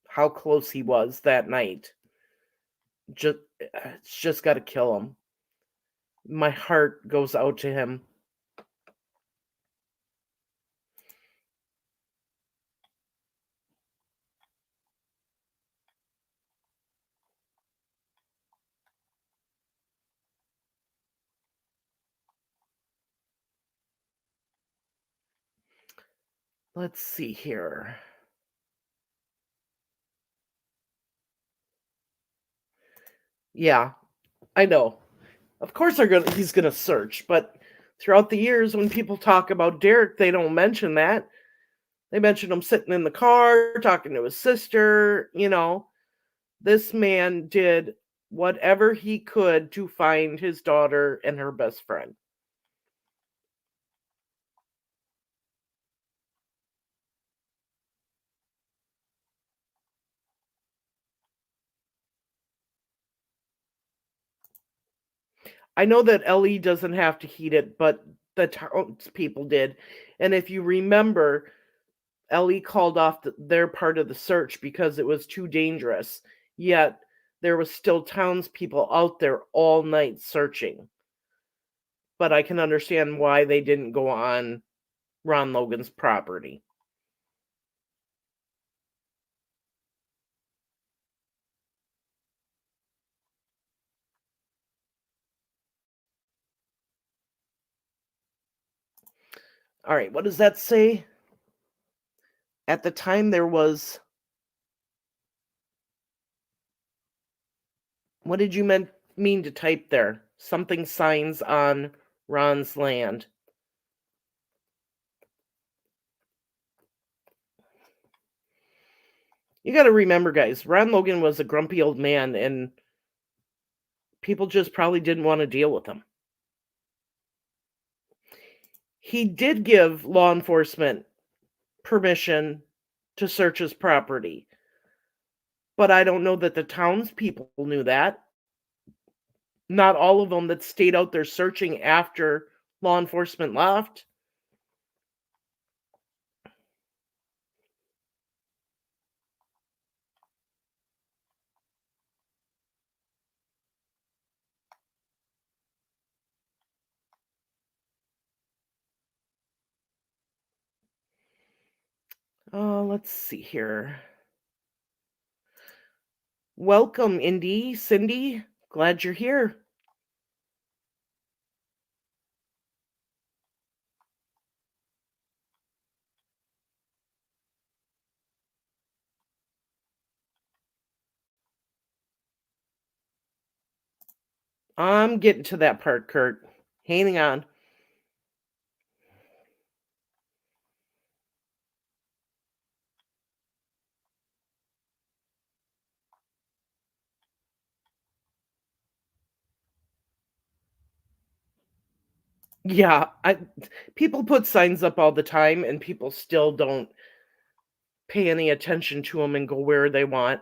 how close he was that night. It's just got to kill him. My heart goes out to him. Let's see here. Yeah, I know. Of course he's gonna search, but throughout the years when people talk about Derek, they don't mention that. They mention him sitting in the car, talking to his sister, This man did whatever he could to find his daughter and her best friend. I know that Ellie doesn't have to heat it, but the townspeople did. And if you remember, Ellie called off their part of the search because it was too dangerous. Yet there was still townspeople out there all night searching. But I can understand why they didn't go on Ron Logan's property. All right, what does that say? At the time, there was. What did you mean to type there? Something signs on Ron's land. You got to remember, guys, Ron Logan was a grumpy old man, and people just probably didn't want to deal with him. He did give law enforcement permission to search his property, but I don't know that the townspeople knew that. Not all of them that stayed out there searching after law enforcement left. Let's see here. Welcome, Indy, Cindy. Glad you're here. I'm getting to that part, Kurt. Hang on. Yeah, people put signs up all the time, and people still don't pay any attention to them and go where they want.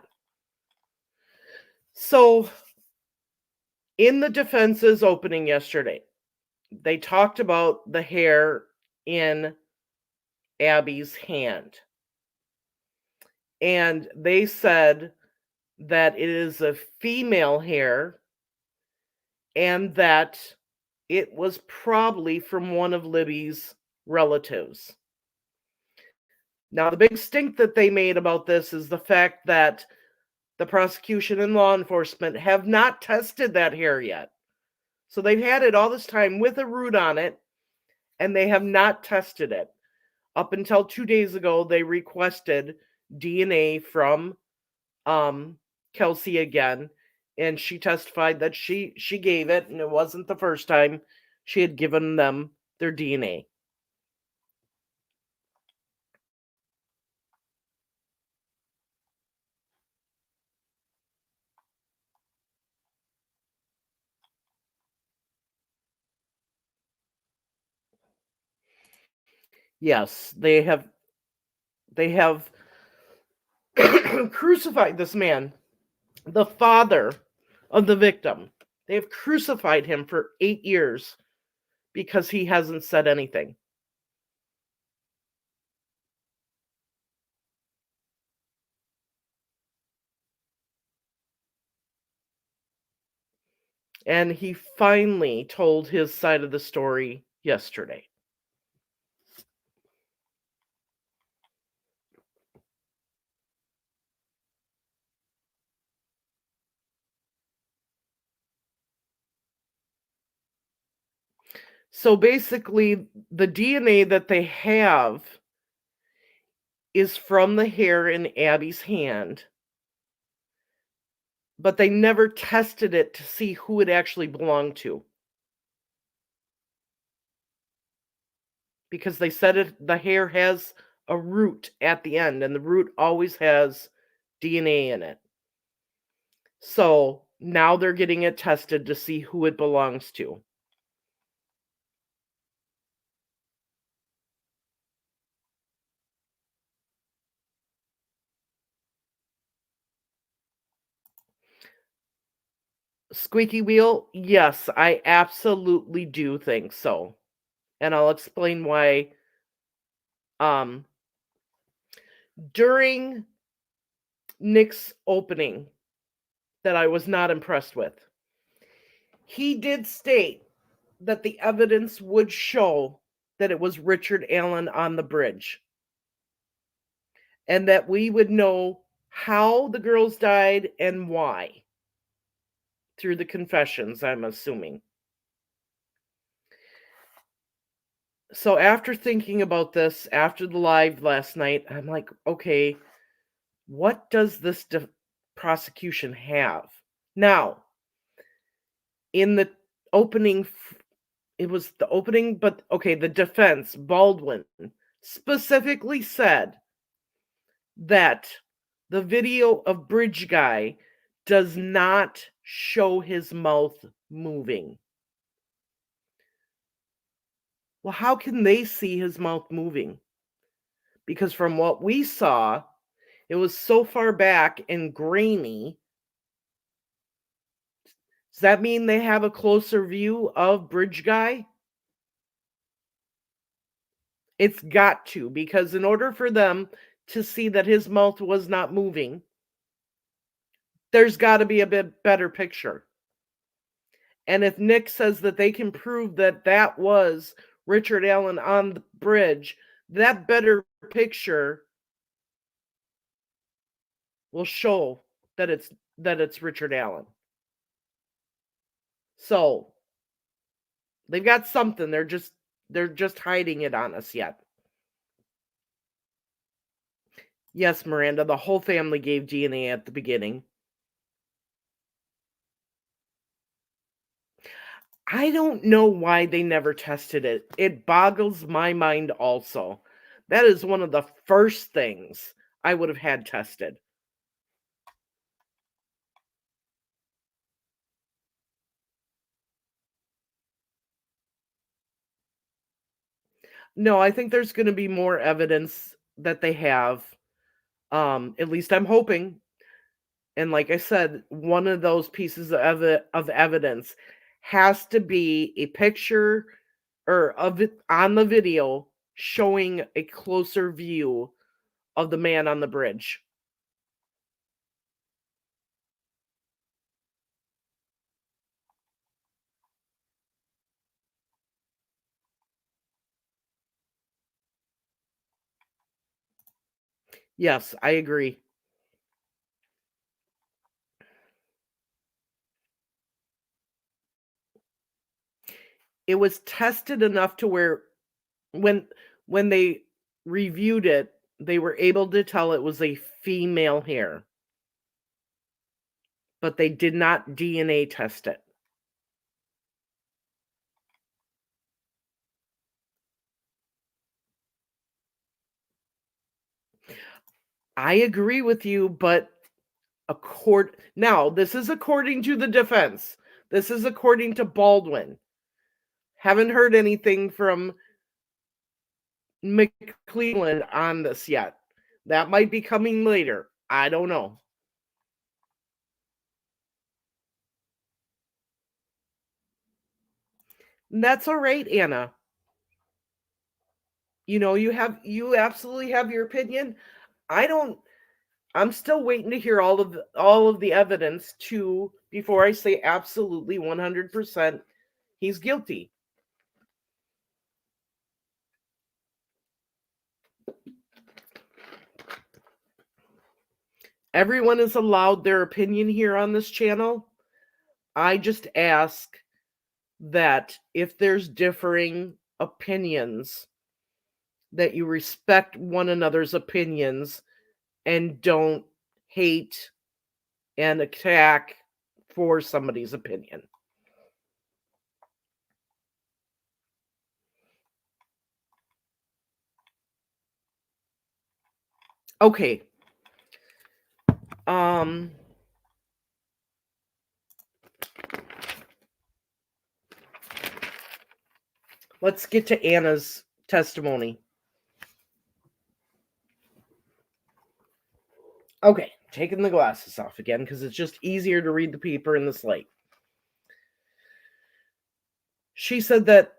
So, in the defense's opening yesterday, they talked about the hair in Abby's hand. And they said that it is a female hair and that it was probably from one of Libby's relatives. Now, the big stink that they made about this is the fact that the prosecution and law enforcement have not tested that hair yet. So they've had it all this time with a root on it, and they have not tested it. Up until 2 days ago, they requested DNA from Kelsey again, and she testified that she gave it, and it wasn't the first time she had given them their DNA. Yes, they have crucified this man, the father of the victim. They have crucified him for 8 years because he hasn't said anything. And he finally told his side of the story yesterday. So basically, the DNA that they have is from the hair in Abby's hand, but they never tested it to see who it actually belonged to. Because they said the hair has a root at the end, and the root always has DNA in it. So now they're getting it tested to see who it belongs to. Squeaky wheel? Yes, I absolutely do think so. And I'll explain why. Um, During Nick's opening, that I was not impressed with, he did state that the evidence would show that it was Richard Allen on the bridge, and that we would know how the girls died and why through the confessions, I'm assuming. So after thinking about this, after the live last night, I'm like, okay, what does this prosecution have? Now, in the opening, it was the opening, but okay, the defense, Baldwin, specifically said that the video of Bridge Guy does not show his mouth moving. Well, how can they see his mouth moving? Because from what we saw, it was so far back and grainy. Does that mean they have a closer view of Bridge Guy? It's got to, because in order for them to see that his mouth was not moving, there's got to be a bit better picture. And if Nick says that they can prove that that was Richard Allen on the bridge, that better picture will show that it's Richard Allen. So they've got something. They're just hiding it on us yet. Yes, Miranda, the whole family gave DNA at the beginning. I don't know why they never tested it. It boggles my mind also. That is one of the first things I would have had tested. No, I think there's going to be more evidence that they have. At least I'm hoping. And like I said, one of those pieces of evidence has to be a picture or of it on the video showing a closer view of the man on the bridge. Yes, I agree. it was tested enough to where when they reviewed it, they were able to tell it was a female hair, but they did not DNA test it. I agree with you, but now this is according to the defense. This is according to Baldwin. Haven't heard anything from McClelland on this yet. That might be coming later. I don't know. And that's all right, Anna. You absolutely have your opinion. I'm still waiting to hear all of the evidence before I say absolutely 100% he's guilty. Everyone is allowed their opinion here on this channel. I just ask that if there's differing opinions, that you respect one another's opinions and don't hate and attack for somebody's opinion. Okay. Let's get to Anna's testimony. Okay, taking the glasses off again because it's just easier to read the paper in this light. She said that,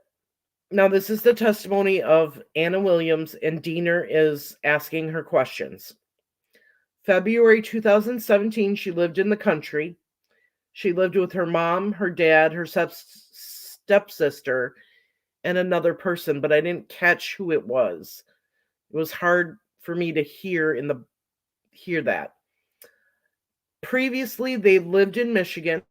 now this is the testimony of Anna Williams, and Diener is asking her questions. February 2017, she lived in the country. She lived with her mom, her dad, her stepsister, and another person, but I didn't catch who it was. It was hard for me to hear that. Previously, they lived in Michigan,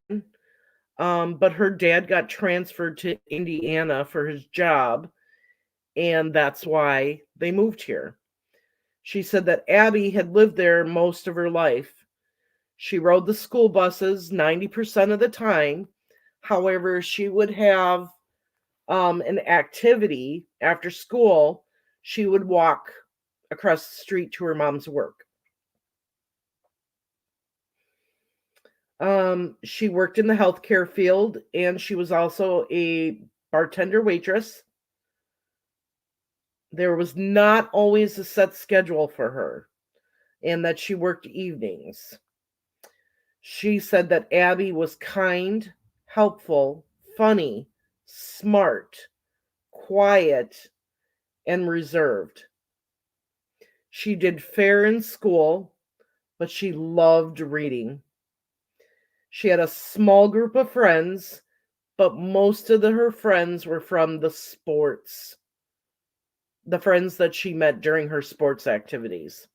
but her dad got transferred to Indiana for his job, and that's why they moved here. She said that Abby had lived there most of her life. She rode the school buses 90% of the time. However, she would have an activity after school. She would walk across the street to her mom's work. She worked in the healthcare field, and she was also a bartender waitress. There was not always a set schedule for her, and that she worked evenings. She said that Abby was kind, helpful, funny, smart, quiet, and reserved. She did fair in school, but she loved reading. She had a small group of friends, but most of her friends were from the sports, the friends that she met during her sports activities.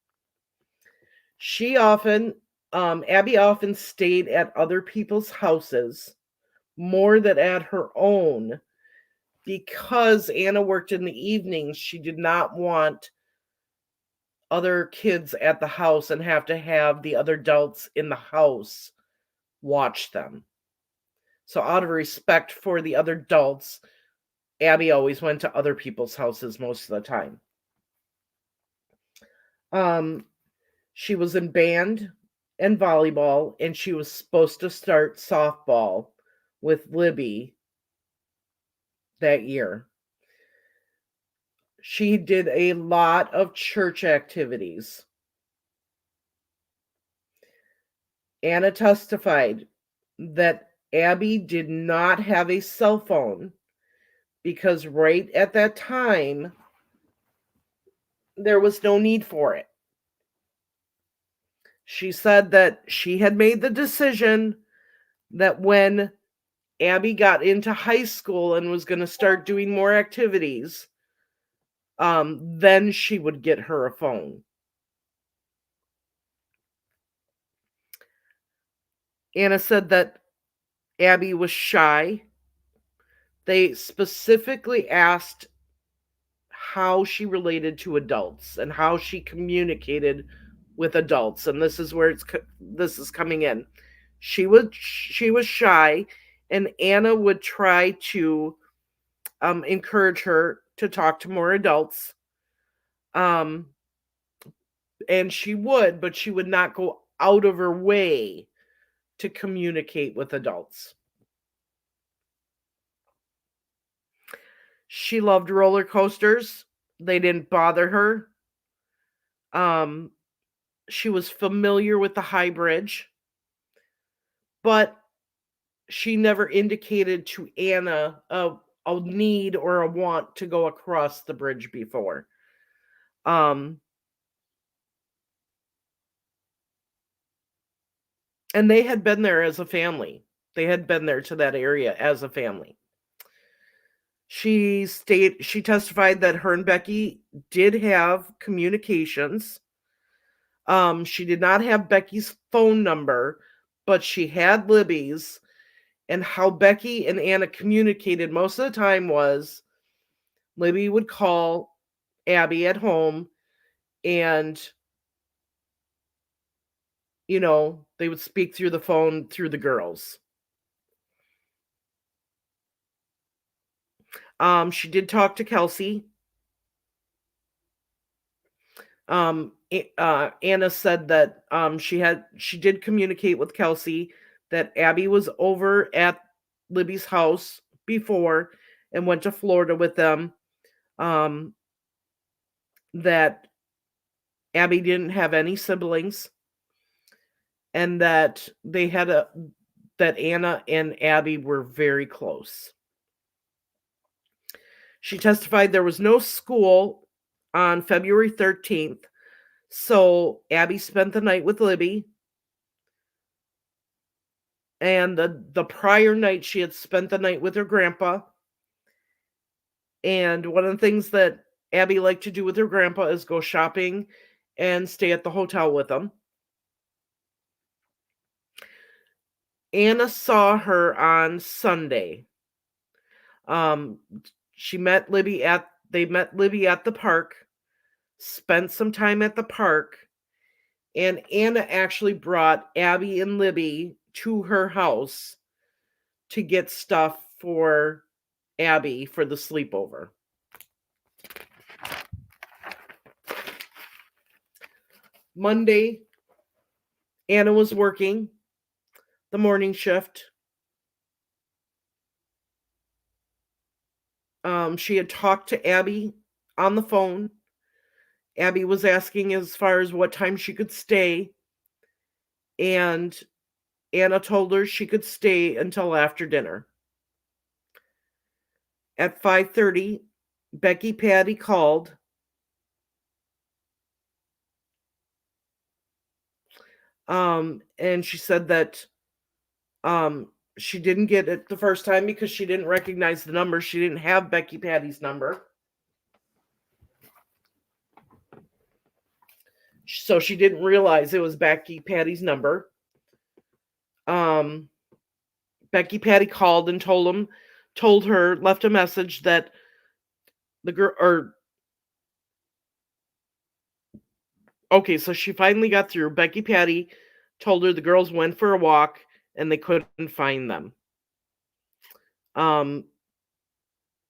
Abby often stayed at other people's houses more than at her own because Anna worked in the evenings. She did not want other kids at the house and have to have the other adults in the house watch them. So out of respect for the other adults, Abby always went to other people's houses most of the time. She was in band and volleyball, and she was supposed to start softball with Libby that year. She did a lot of church activities. Anna testified that Abby did not have a cell phone because right at that time, there was no need for it. She said that she had made the decision that when Abby got into high school and was going to start doing more activities, then she would get her a phone. Anna said that Abby was shy, They specifically asked how she related to adults and how she communicated with adults, and this is where this is coming in. She was shy, and Anna would try to encourage her to talk to more adults. Um, and she would, but she would not go out of her way to communicate with adults. She loved roller coasters. They didn't bother her. Um, she was familiar with the high bridge, but she never indicated to Anna a need or a want to go across the bridge before. Um, and they had been there as a family. They had been there to that area as a family. She testified that her and Becky did have communications. She did not have Becky's phone number, but she had Libby's. And how Becky and Anna communicated most of the time was Libby would call Abby at home, and they would speak through the phone through the girls. She did talk to Kelsey. Anna said that she did communicate with Kelsey that Abby was over at Libby's house before and went to Florida with them. That Abby didn't have any siblings, and that that Anna and Abby were very close. She testified there was no school on February 13th, so Abby spent the night with Libby. And the prior night, she had spent the night with her grandpa. And one of the things that Abby liked to do with her grandpa is go shopping and stay at the hotel with him. Anna saw her on Sunday. They met Libby at the park, spent some time at the park, and Anna actually brought Abby and Libby to her house to get stuff for Abby for the sleepover. Monday, Anna was working the morning shift. She had talked to Abby on the phone. Abby was asking as far as what time she could stay, and Anna told her she could stay until after dinner. At 5:30, Becky Patty called. And she said that she didn't get it the first time because she didn't recognize the number. She didn't have Becky Patty's number. So she didn't realize it was Becky Patty's number. Becky Patty called and left a message that the girl, okay, so she finally got through. Becky Patty told her the girls went for a walk and they couldn't find them. And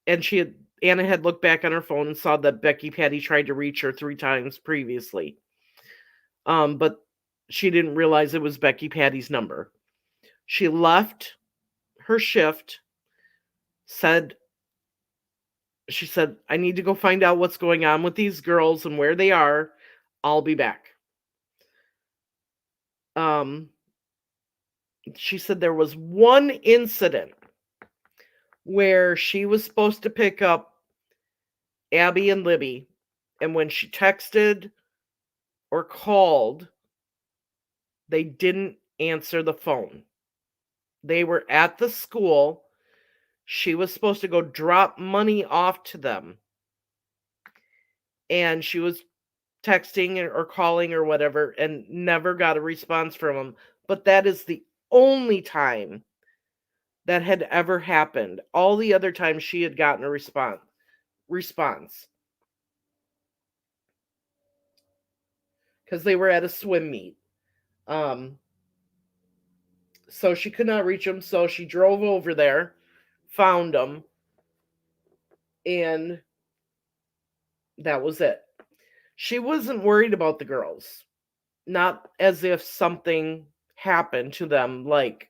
Anna had looked back on her phone and saw that Becky Patty tried to reach her 3 times previously. But she didn't realize it was Becky Patty's number. She left her shift, she said, I need to go find out what's going on with these girls and where they are. I'll be back. She said there was one incident where she was supposed to pick up Abby and Libby, and when she texted or called, they didn't answer the phone. They were at the school. She was supposed to go drop money off to them, and she was texting or calling or whatever and never got a response from them. But that is the only time that had ever happened. All the other times she had gotten a response. Because they were at a swim meet. So she could not reach him, so she drove over there, found him, and that was it. She wasn't worried about the girls. Not as if something happened to them, like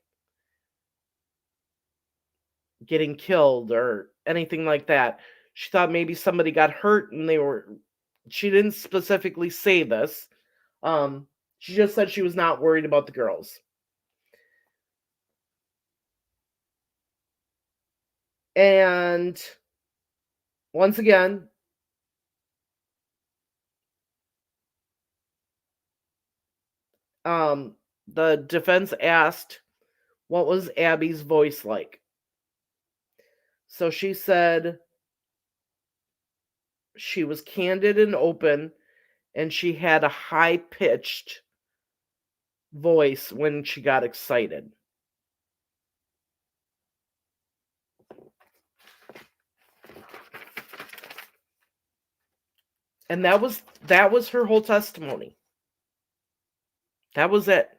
getting killed or anything like that. She thought maybe somebody got hurt and she didn't specifically say this. She just said she was not worried about the girls. And once again, the defense asked, what was Abby's voice like? So she said she was candid and open, and she had a high-pitched voice when she got excited. And that was her whole testimony. That was it.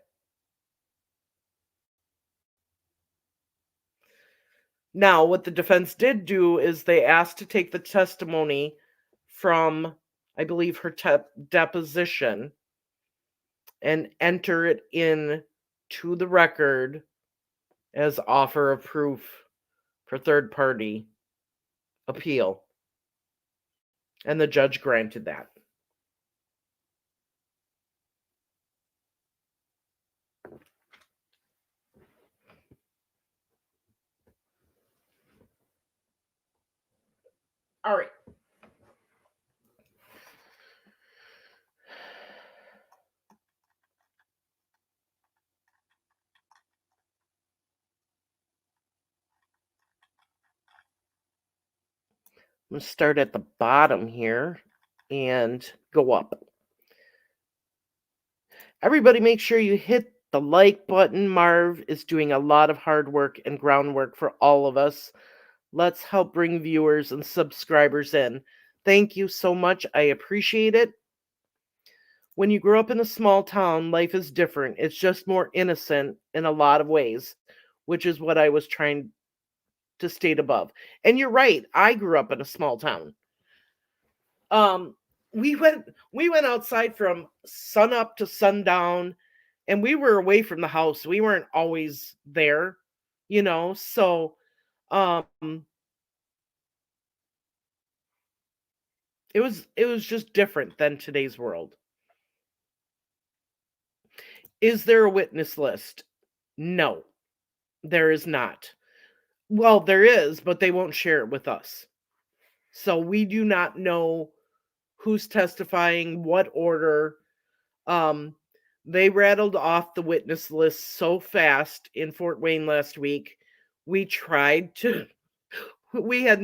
Now, what the defense did do is they asked to take the testimony from, I believe, her deposition and enter it in to the record as offer of proof for third party appeal. And the judge granted that. All right. I'm going to start at the bottom here and go up. Everybody make sure you hit the like button. Marv is doing a lot of hard work and groundwork for all of us. Let's help bring viewers and subscribers in. Thank you so much. I appreciate it. When you grow up in a small town, life is different. It's just more innocent in a lot of ways, which is what I was trying to state above. And you're right. I grew up in a small town. We went outside from sun up to sundown, and we were away from the house. We weren't always there, so it was just different than today's world. Is there a witness list? No, there is not. Well, there is, but they won't share it with us. So we do not know who's testifying, what order. They rattled off the witness list so fast in Fort Wayne last week. We had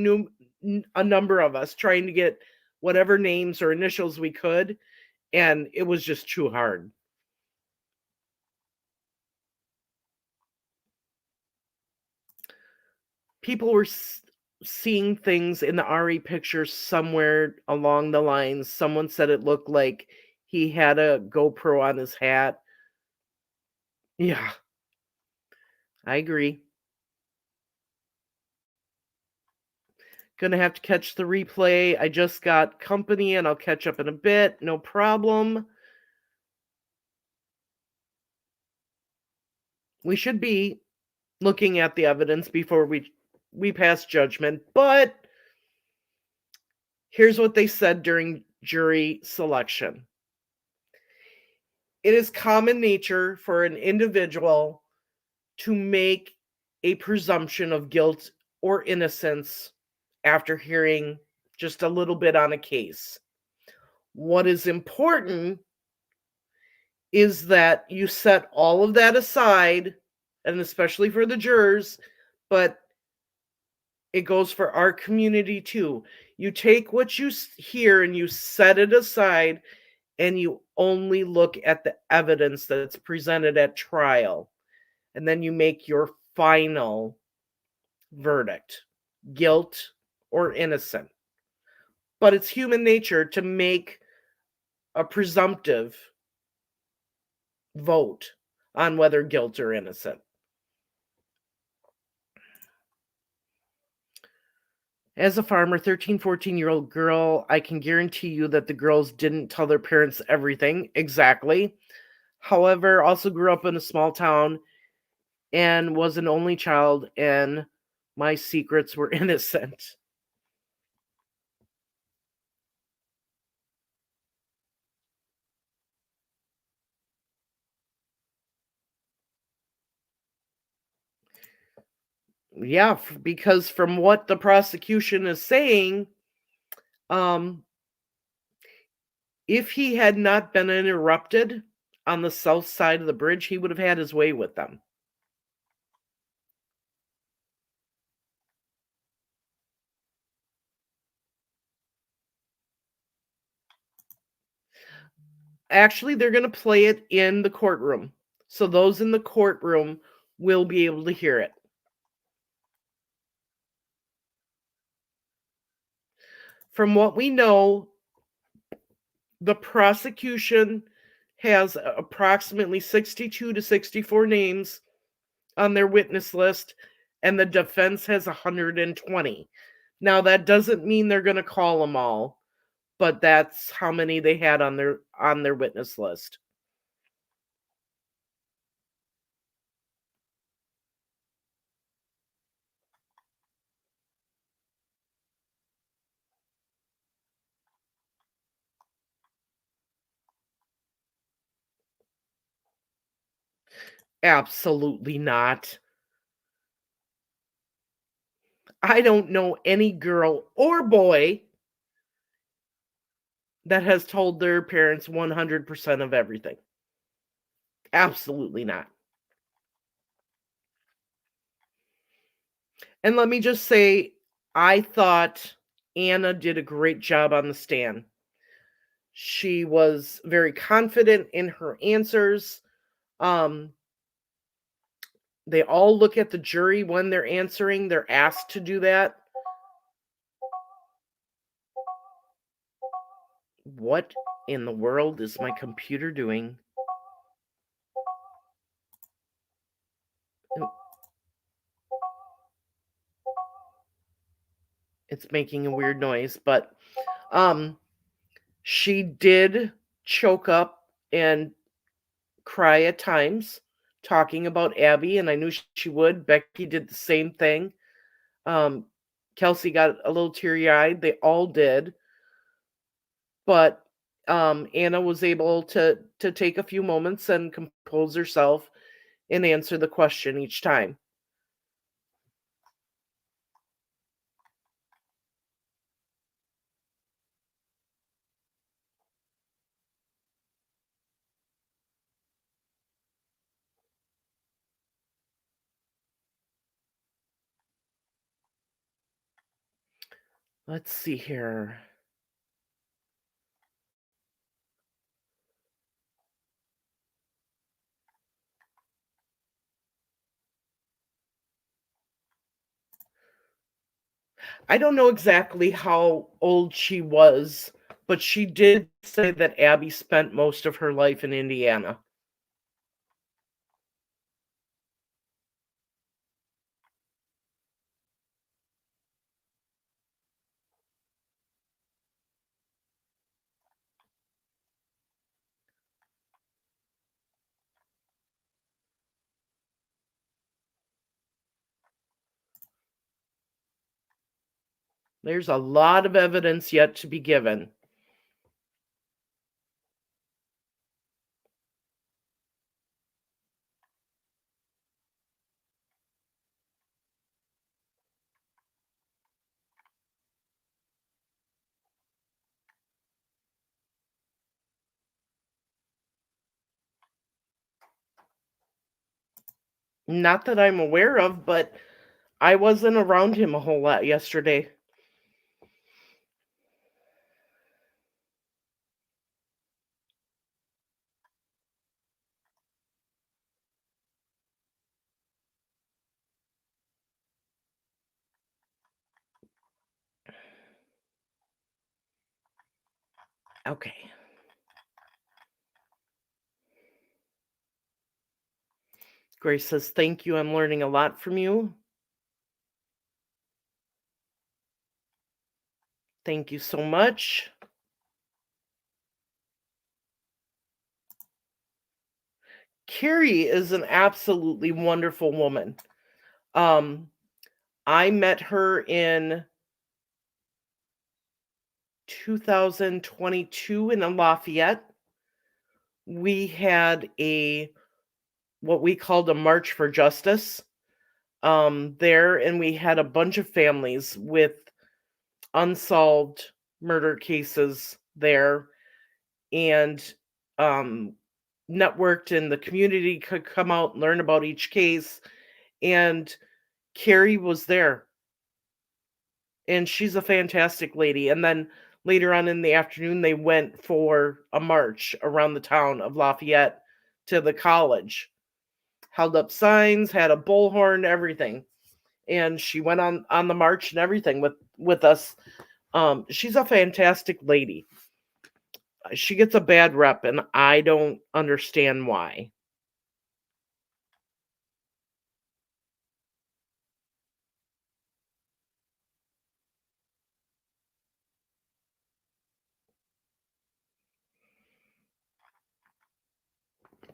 a number of us trying to get whatever names or initials we could, and it was just too hard. People were seeing things in the RE pictures somewhere along the lines. Someone said it looked like he had a GoPro on his hat. Yeah, I agree. Gonna have to catch the replay. I just got company and I'll catch up in a bit. No problem. We should be looking at the evidence before we pass judgment, but here's what they said during jury selection. It is common nature for an individual to make a presumption of guilt or innocence after hearing just a little bit on a case. What is important is that you set all of that aside, and especially for the jurors, but it goes for our community too. You take what you hear and you set it aside, and you only look at the evidence that's presented at trial. And then you make your final verdict, guilt or innocent. But it's human nature to make a presumptive vote on whether guilt or innocent. As a farmer, 13, 14-year-old girl, I can guarantee you that the girls didn't tell their parents everything. Exactly. However, also grew up in a small town and was an only child, and my secrets were innocent. Yeah, because from what the prosecution is saying, um, if he had not been interrupted on the south side of the bridge, he would have had his way with them. Actually, they're going to play it in the courtroom. So those in the courtroom will be able to hear it. From what we know, the prosecution has approximately 62 to 64 names on their witness list, and the defense has 120. Now, that doesn't mean they're going to call them all, but that's how many they had on their witness list. Absolutely not. I don't know any girl or boy that has told their parents 100% of everything. Absolutely not. And let me just say, I thought Anna did a great job on the stand. She was very confident in her answers. Um, they all look at the jury when they're answering, they're asked to do that. What in the world is my computer doing? It's making a weird noise, but um she did choke up and cry at times talking about Abby, and I knew she would. Becky did the same thing. Um, Kelsey got a little teary eyed. They all did, but Anna was able to take a few moments and compose herself and answer the question each time. Let's see here. I don't know exactly how old she was, but she did say that Abby spent most of her life in Indiana. There's a lot of evidence yet to be given. Not that I'm aware of, but I wasn't around him a whole lot yesterday. Okay. Grace says, thank you. I'm learning a lot from you. Thank you so much. Carrie is an absolutely wonderful woman. I met her in 2022 in Lafayette. We had what we called a March for Justice there, and we had a bunch of families with unsolved murder cases there, and networked, and the community could come out and learn about each case. And Carrie was there, and she's a fantastic lady. And then later on in the afternoon, they went for a march around the town of Lafayette to the college, held up signs, had a bullhorn, everything. And she went on the march and everything with us. She's a fantastic lady. She gets a bad rep, and I don't understand why.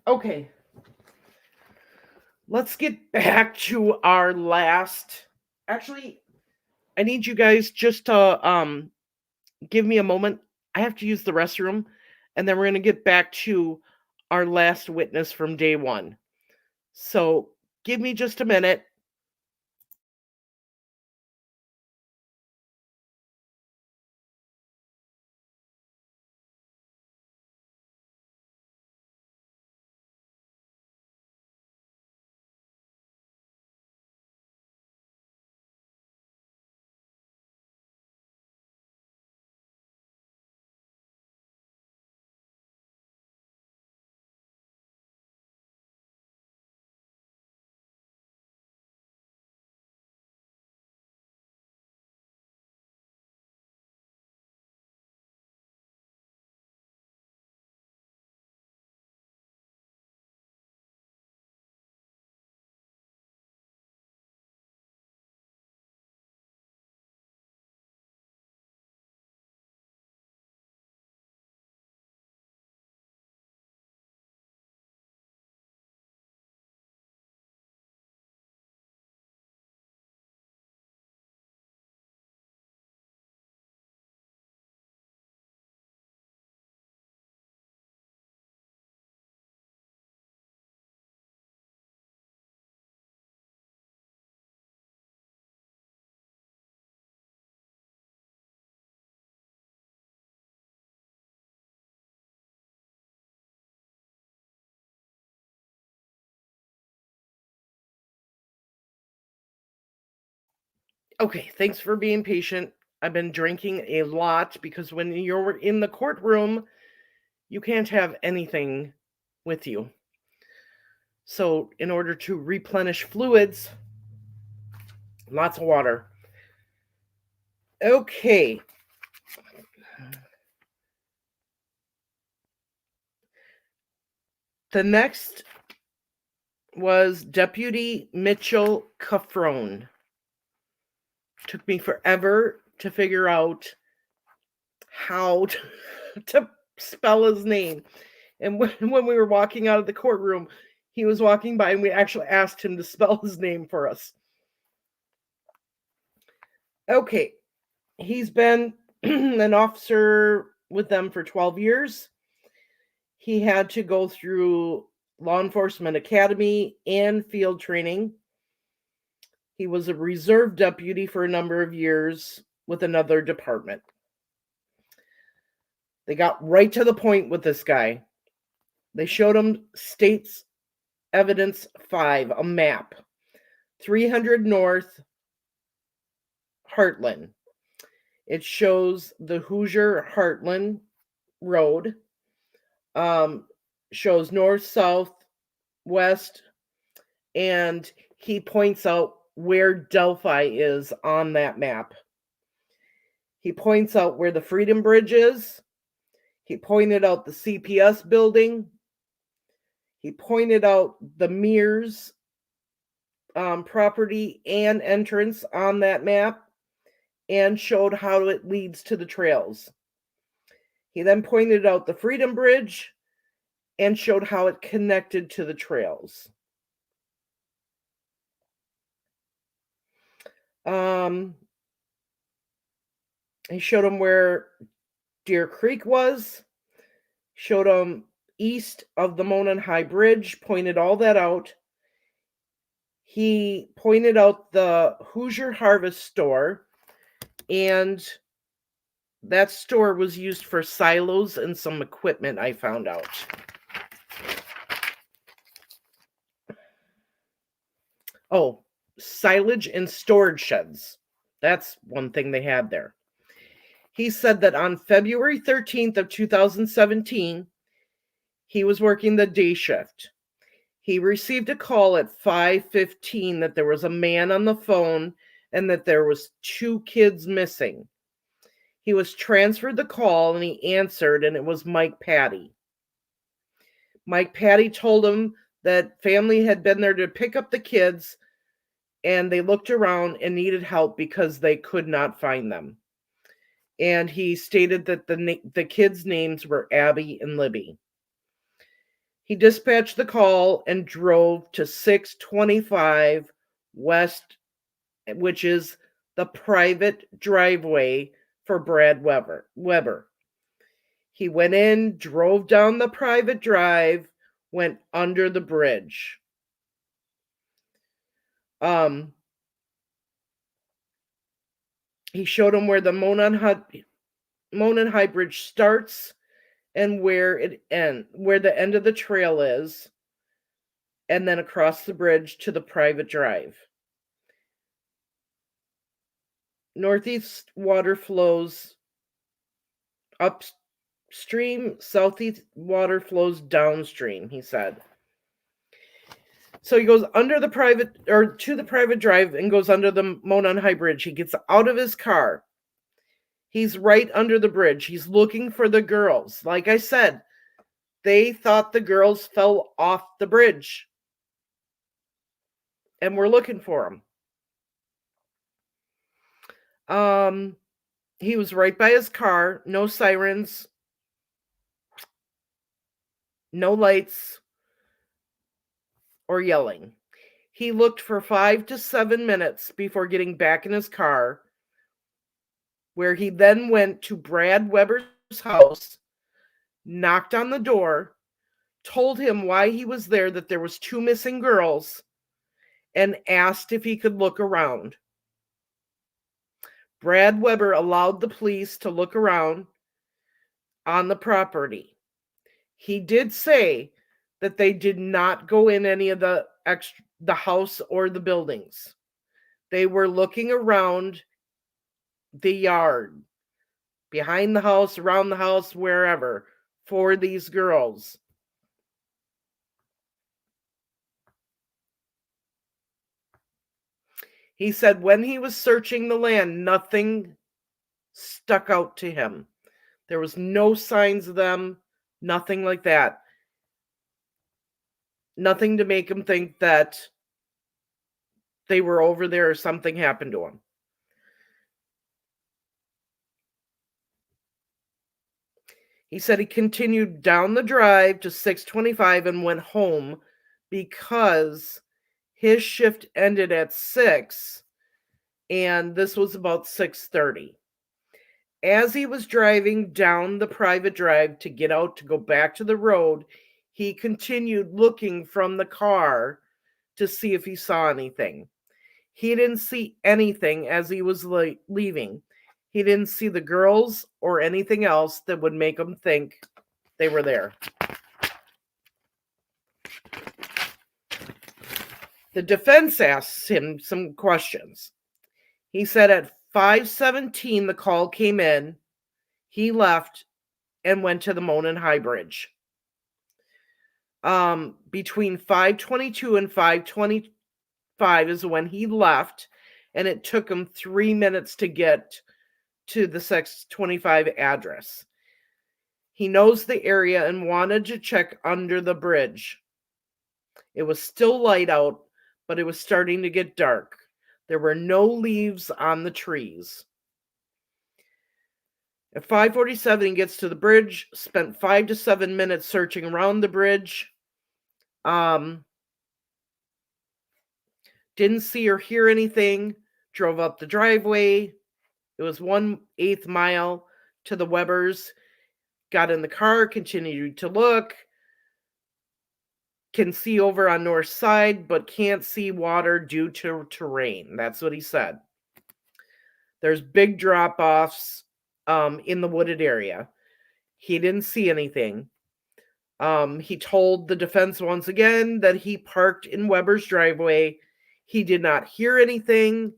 Okay. Let's get back to our last. Actually, I need you guys just to give me a moment. I have to use the restroom, and then we're going to get back to our last witness from day one. So, give me just a minute. Okay, thanks for being patient. I've been drinking a lot because when you're in the courtroom, you can't have anything with you. So, in order to replenish fluids, lots of water. Okay. The next was Deputy Mitchel Kafrone. Took me forever to figure out how to spell his name. And when we were walking out of the courtroom, he was walking by, and we actually asked him to spell his name for us. Okay. He's been an officer with them for 12 years. He had to go through law enforcement academy and field training. He was a reserve deputy for a number of years with another department. They got right to the point with this guy. They showed him States Evidence 5, a map. 300 North, Heartland. It shows the Hoosier Heartland Road. Shows north, south, west, and he points out where Delphi is on that map. He points out where the Freedom Bridge is. He pointed out the CPS building. He pointed out the Mears property and entrance on that map and showed how it leads to the trails. He then pointed out the Freedom Bridge and showed how it connected to the trails. He showed him where Deer Creek was, showed him east of the Monon High Bridge, pointed all that out. He pointed out the Hoosier Harvest store, and that store was used for silos and some equipment, I found out. Oh, silage and storage sheds. That's one thing they had there. He said that on February 13th of 2017, he was working the day shift. He received a call at 5:15 that there was a man on the phone and that there was 2 kids missing. He was transferred the call and he answered, and it was Mike Patty. Mike Patty told him that family had been there to pick up the kids, and they looked around and needed help because they could not find them. And he stated that the kids' names were Abby and Libby. He dispatched the call and drove to 625 West, which is the private driveway for Brad Weber. He went in, drove down the private drive, went under the bridge. He showed him where the Monon High Bridge starts and where it ends, where the end of the trail is, and then across the bridge to the private drive. Northeast water flows upstream, southeast water flows downstream, he said. So he goes under the private, or to the private drive, and goes under the Monon High Bridge. He gets out of his car. He's right under the bridge. He's looking for the girls. Like I said, they thought the girls fell off the bridge. And we're looking for them. He was right by his car. No sirens. No lights. Or yelling. He looked for 5 to 7 minutes before getting back in his car, where he then went to Brad Weber's house, knocked on the door, told him why he was there, that there was 2 missing girls, and asked if he could look around. Brad Weber allowed the police to look around on the property. He did say that they did not go in any of the house or the buildings. They were looking around the yard, behind the house, around the house, wherever, for these girls. He said when he was searching the land, nothing stuck out to him. There was no signs of them, nothing like that. Nothing to make him think that they were over there or something happened to him. He said he continued down the drive to 625 and went home because his shift ended at 6, and this was about 6:30. As he was driving down the private drive to get out to go back to the road, he continued looking from the car to see if he saw anything. He didn't see anything as he was leaving. He didn't see the girls or anything else that would make him think they were there. The defense asks him some questions. He said at 5:17 the call came in. He left and went to the Monon High Bridge. Between 5:22 and 5:25 is when he left, and it took him 3 minutes to get to the 625 address. He knows the area and wanted to check under the bridge. It was still light out, but it was starting to get dark. There were no leaves on the trees. At 5:47, he gets to the bridge, spent 5 to 7 minutes searching around the bridge. Didn't see or hear anything, drove up the driveway. It was 1/8 mile to the Webbers. Got in the car, continued to look. Can see over on north side, but can't see water due to terrain. That's what he said. There's big drop-offs in the wooded area. He didn't see anything. He told the defense once again that he parked in Weber's driveway. He did not hear anything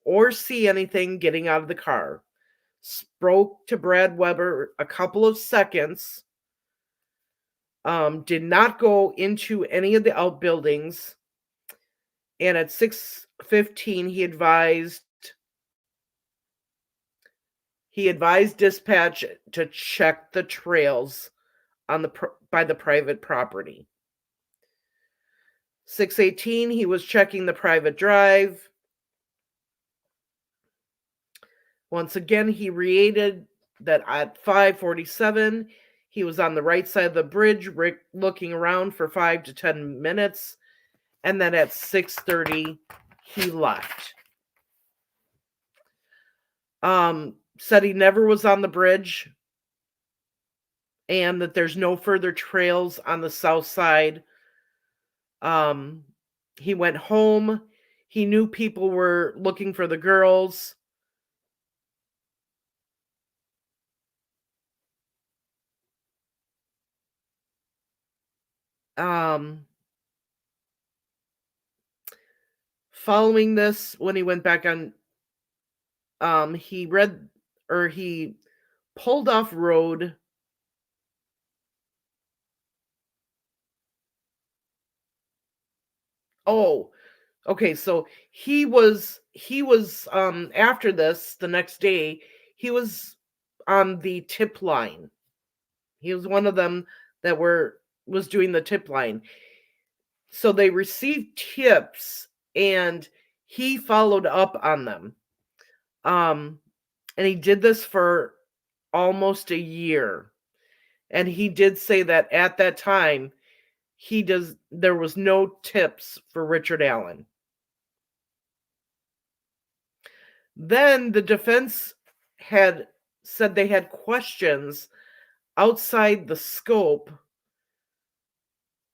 or see anything getting out of the car. Spoke to Brad Weber a couple of seconds. Did not go into any of the outbuildings. And at 6:15, he advised dispatch to check the trails on by the private property. 6:18, he was checking the private drive. Once again, he reiterated that at 5:47, he was on the right side of the bridge, looking around for 5 to 10 minutes, and then at 6:30, he left. Said he never was on the bridge, and that there's no further trails on the south side. He went home. He knew people were looking for the girls. Following this, when he went back on, he pulled off road. Oh, okay. So he was after this, the next day, he was on the tip line. He was one of them that was doing the tip line. So they received tips and he followed up on them. And he did this for almost a year. And he did say that at that time there was no tips for Richard Allen. Then the defense had said they had questions outside the scope.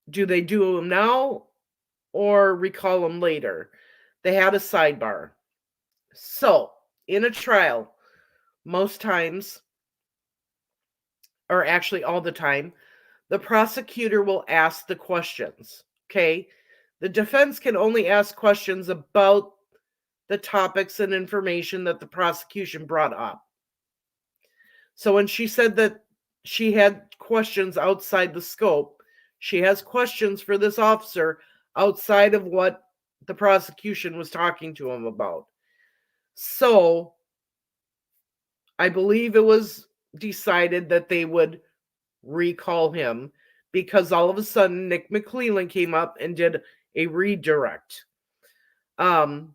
Do they do them now or recall them later? They had a sidebar. So, in a trial, most times, or actually all the time, the prosecutor will ask the questions. Okay? The defense can only ask questions about the topics and information that the prosecution brought up. So when she said that she had questions outside the scope, she has questions for this officer outside of what the prosecution was talking to him about. So I believe it was decided that they would recall him because all of a sudden Nick McClellan came up and did a redirect. And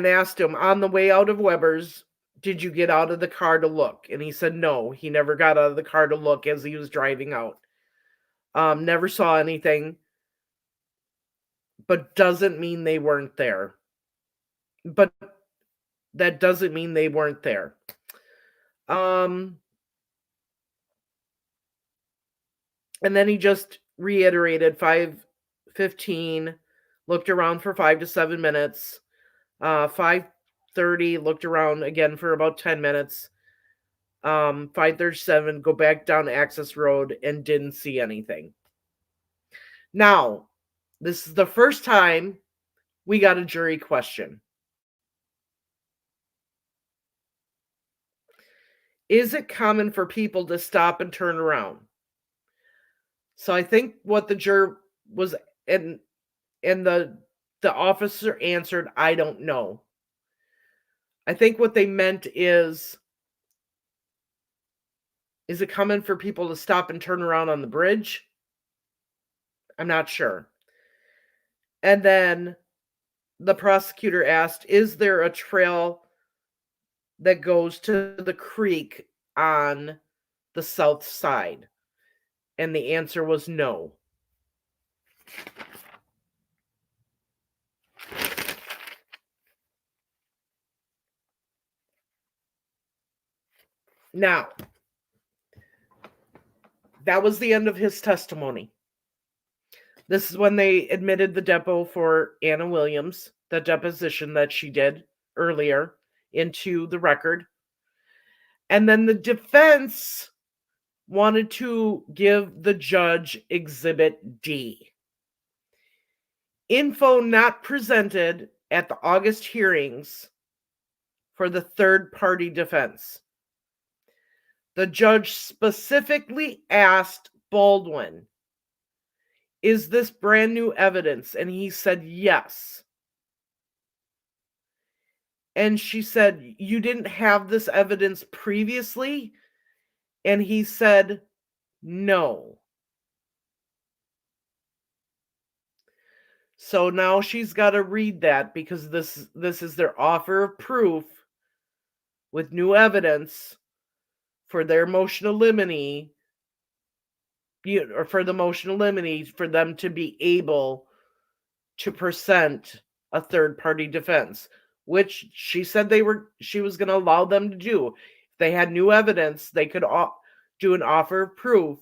asked him on the way out of Weber's, did you get out of the car to look? And he said no, he never got out of the car to look as he was driving out. Never saw anything, but doesn't mean they weren't there. But that doesn't mean they weren't there. And then he just reiterated 5:15, looked around for 5 to 7 minutes. 5:30, looked around again for about 10 minutes. 5:37, go back down Access Road and didn't see anything. Now, this is the first time we got a jury question. Is it common for people to stop and turn around? So I think what the juror was, and the officer answered, I don't know. I think what they meant is it coming for people to stop and turn around on the bridge? I'm not sure. And then the prosecutor asked, is there a trail that goes to the creek on the south side? And the answer was no. Now, that was the end of his testimony. This is when they admitted the depo for Anna Williams, the deposition that she did earlier, into the record. And then the defense wanted to give the judge Exhibit D. Info not presented at the August hearings for the third-party defense. The judge specifically asked Baldwin, is this brand new evidence? And he said yes. And she said, you didn't have this evidence previously? And he said, no. So now she's got to read that because this is their offer of proof with new evidence for their motion to limine, or for the motion to limine, for them to be able to present a third-party defense, which she said she was going to allow them to do. If they had new evidence, they could do an offer of proof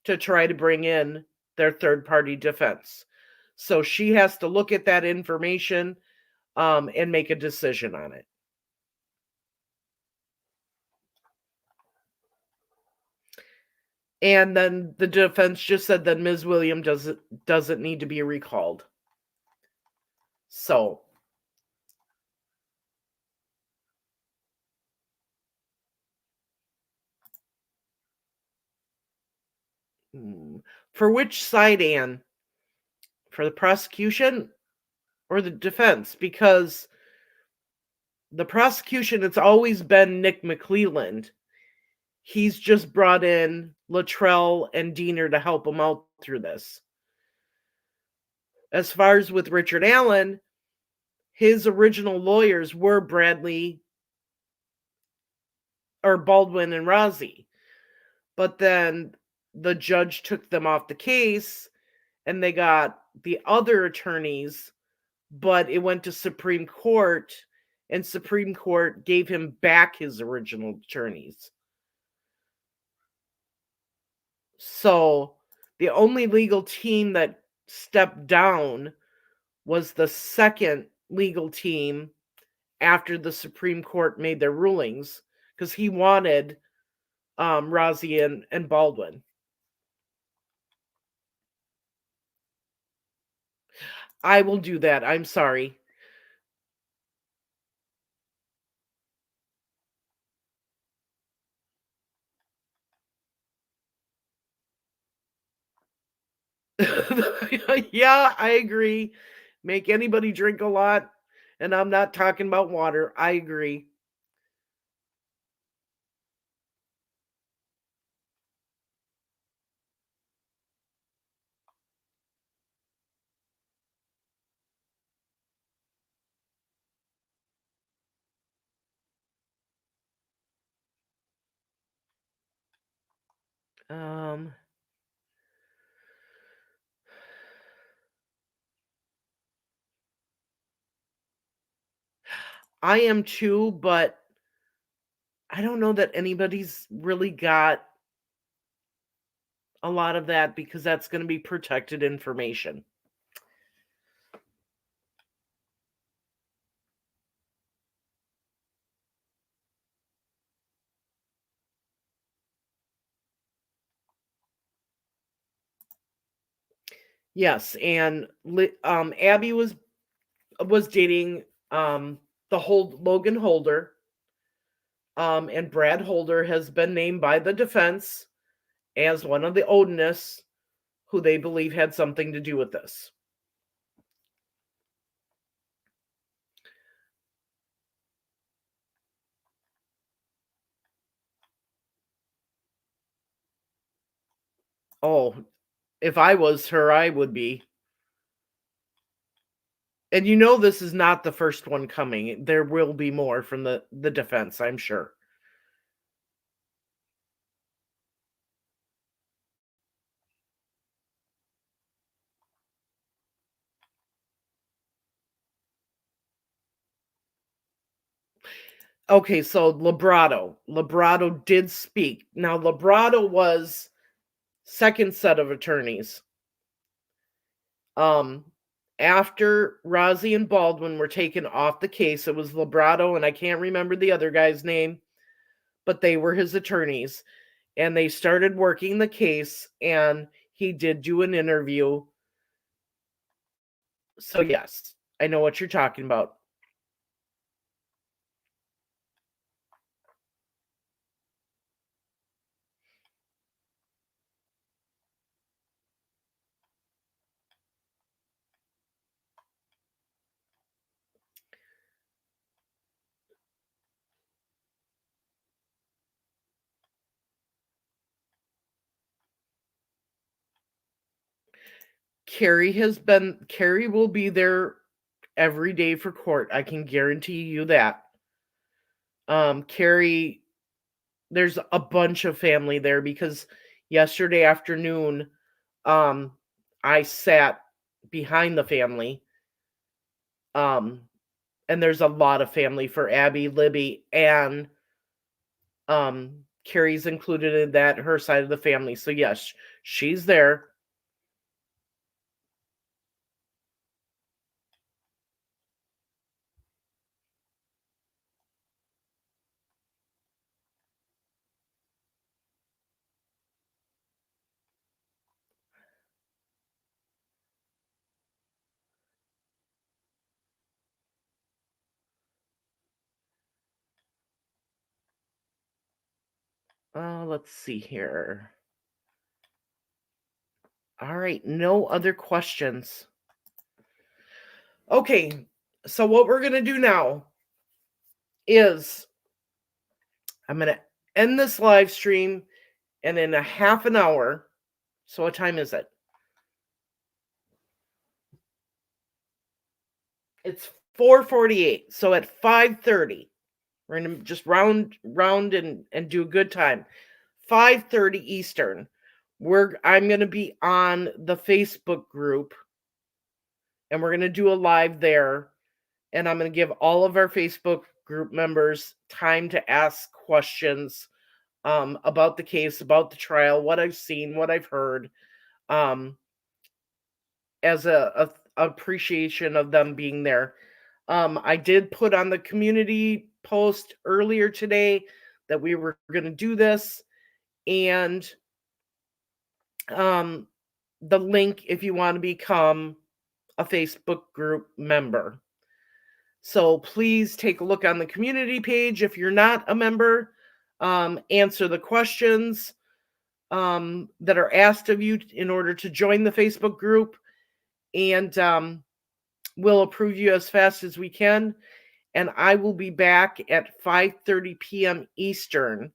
to try to bring in their third-party defense. So she has to look at that information and make a decision on it. And then the defense just said that Ms. Williams doesn't need to be recalled. So for which side, Anne? For the prosecution or the defense? Because the prosecution, it's always been Nick McClelland. He's just brought in Luttrell and Diener to help him out through this. As far as with Richard Allen, his original lawyers were Baldwin and Rozzi. But then the judge took them off the case and they got the other attorneys, but it went to Supreme Court and Supreme Court gave him back his original attorneys. So the only legal team that stepped down was the second legal team after the Supreme Court made their rulings, because he wanted Rozzi and Baldwin. I will do that. I'm sorry. Yeah, I agree. Make anybody drink a lot, and I'm not talking about water. I agree. I am too, but I don't know that anybody's really got a lot of that because that's going to be protected information. Yes, and Abby was dating Logan Holder, and Brad Holder has been named by the defense as one of the Odinists who they believe had something to do with this. Oh, if I was her, I would be. And this is not the first one coming. There will be more from the defense, I'm sure. Okay, so Librato did speak. Now, Librato was second set of attorneys. Um, After Rozzi and Baldwin were taken off the case, it was Librato, and I can't remember the other guy's name, but they were his attorneys. And they started working the case, and he did do an interview. So, yes, I know what you're talking about. Carrie will be there every day for court. I can guarantee you that. Carrie, there's a bunch of family there because yesterday afternoon, um, I sat behind the family. Um, and there's a lot of family for Abby, Libby, and Carrie's included in that, her side of the family. So yes, she's there. Let's see here. All right, no other questions. Okay, so what we're going to do now is I'm going to end this live stream, and in a half an hour, so what time is it? It's 4:48. So at 5:30, we're going to just round and do a good time. 5:30 Eastern. I'm going to be on the Facebook group, and we're going to do a live there, and I'm going to give all of our Facebook group members time to ask questions about the case, about the trial, what I've seen, what I've heard, as a appreciation of them being there. I did put on the community post earlier today that we were going to do this, and the link if you want to become a Facebook group member. So please take a look on the community page if you're not a member. Answer the questions that are asked of you in order to join the Facebook group, and we'll approve you as fast as we can. And I will be back at 5:30 p.m. Eastern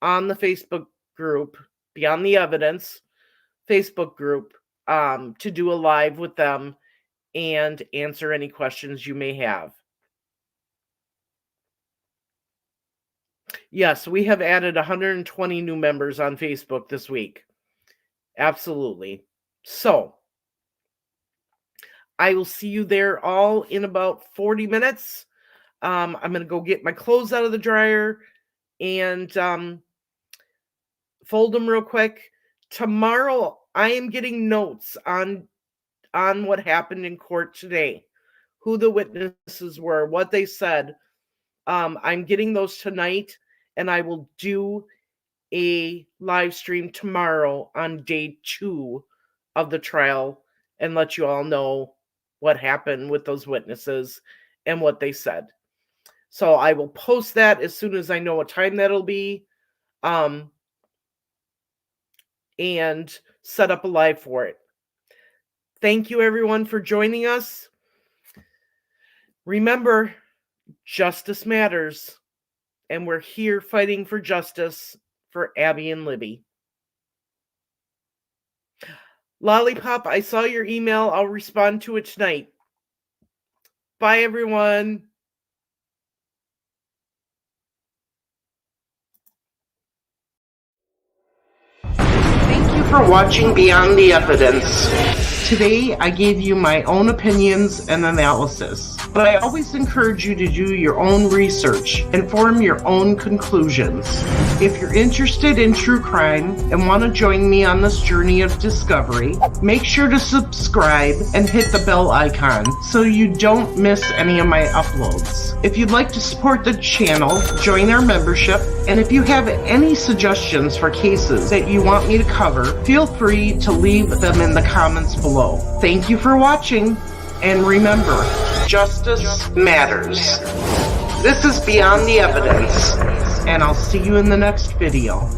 on the Facebook group, Beyond the Evidence Facebook group, to do a live with them and answer any questions you may have. Yes, we have added 120 new members on Facebook this week. Absolutely. So, I will see you there all in about 40 minutes. I'm going to go get my clothes out of the dryer and fold them real quick. Tomorrow, I am getting notes on what happened in court today, who the witnesses were, what they said. I'm getting those tonight, and I will do a live stream tomorrow on day 2 of the trial and let you all know what happened with those witnesses and what they said. So I will post that as soon as I know what time that'll be, and set up a live for it. Thank you, everyone, for joining us. Remember, justice matters, and we're here fighting for justice for Abby and Libby. Lollipop, I saw your email. I'll respond to it tonight. Bye, everyone. Thank you for watching Beyond the Evidence. Today, I gave you my own opinions and analysis, but I always encourage you to do your own research and form your own conclusions. If you're interested in true crime and want to join me on this journey of discovery, make sure to subscribe and hit the bell icon so you don't miss any of my uploads. If you'd like to support the channel, join our membership, and if you have any suggestions for cases that you want me to cover, feel free to leave them in the comments below. Thank you for watching, and remember, justice matters. This is Beyond the Evidence, and I'll see you in the next video.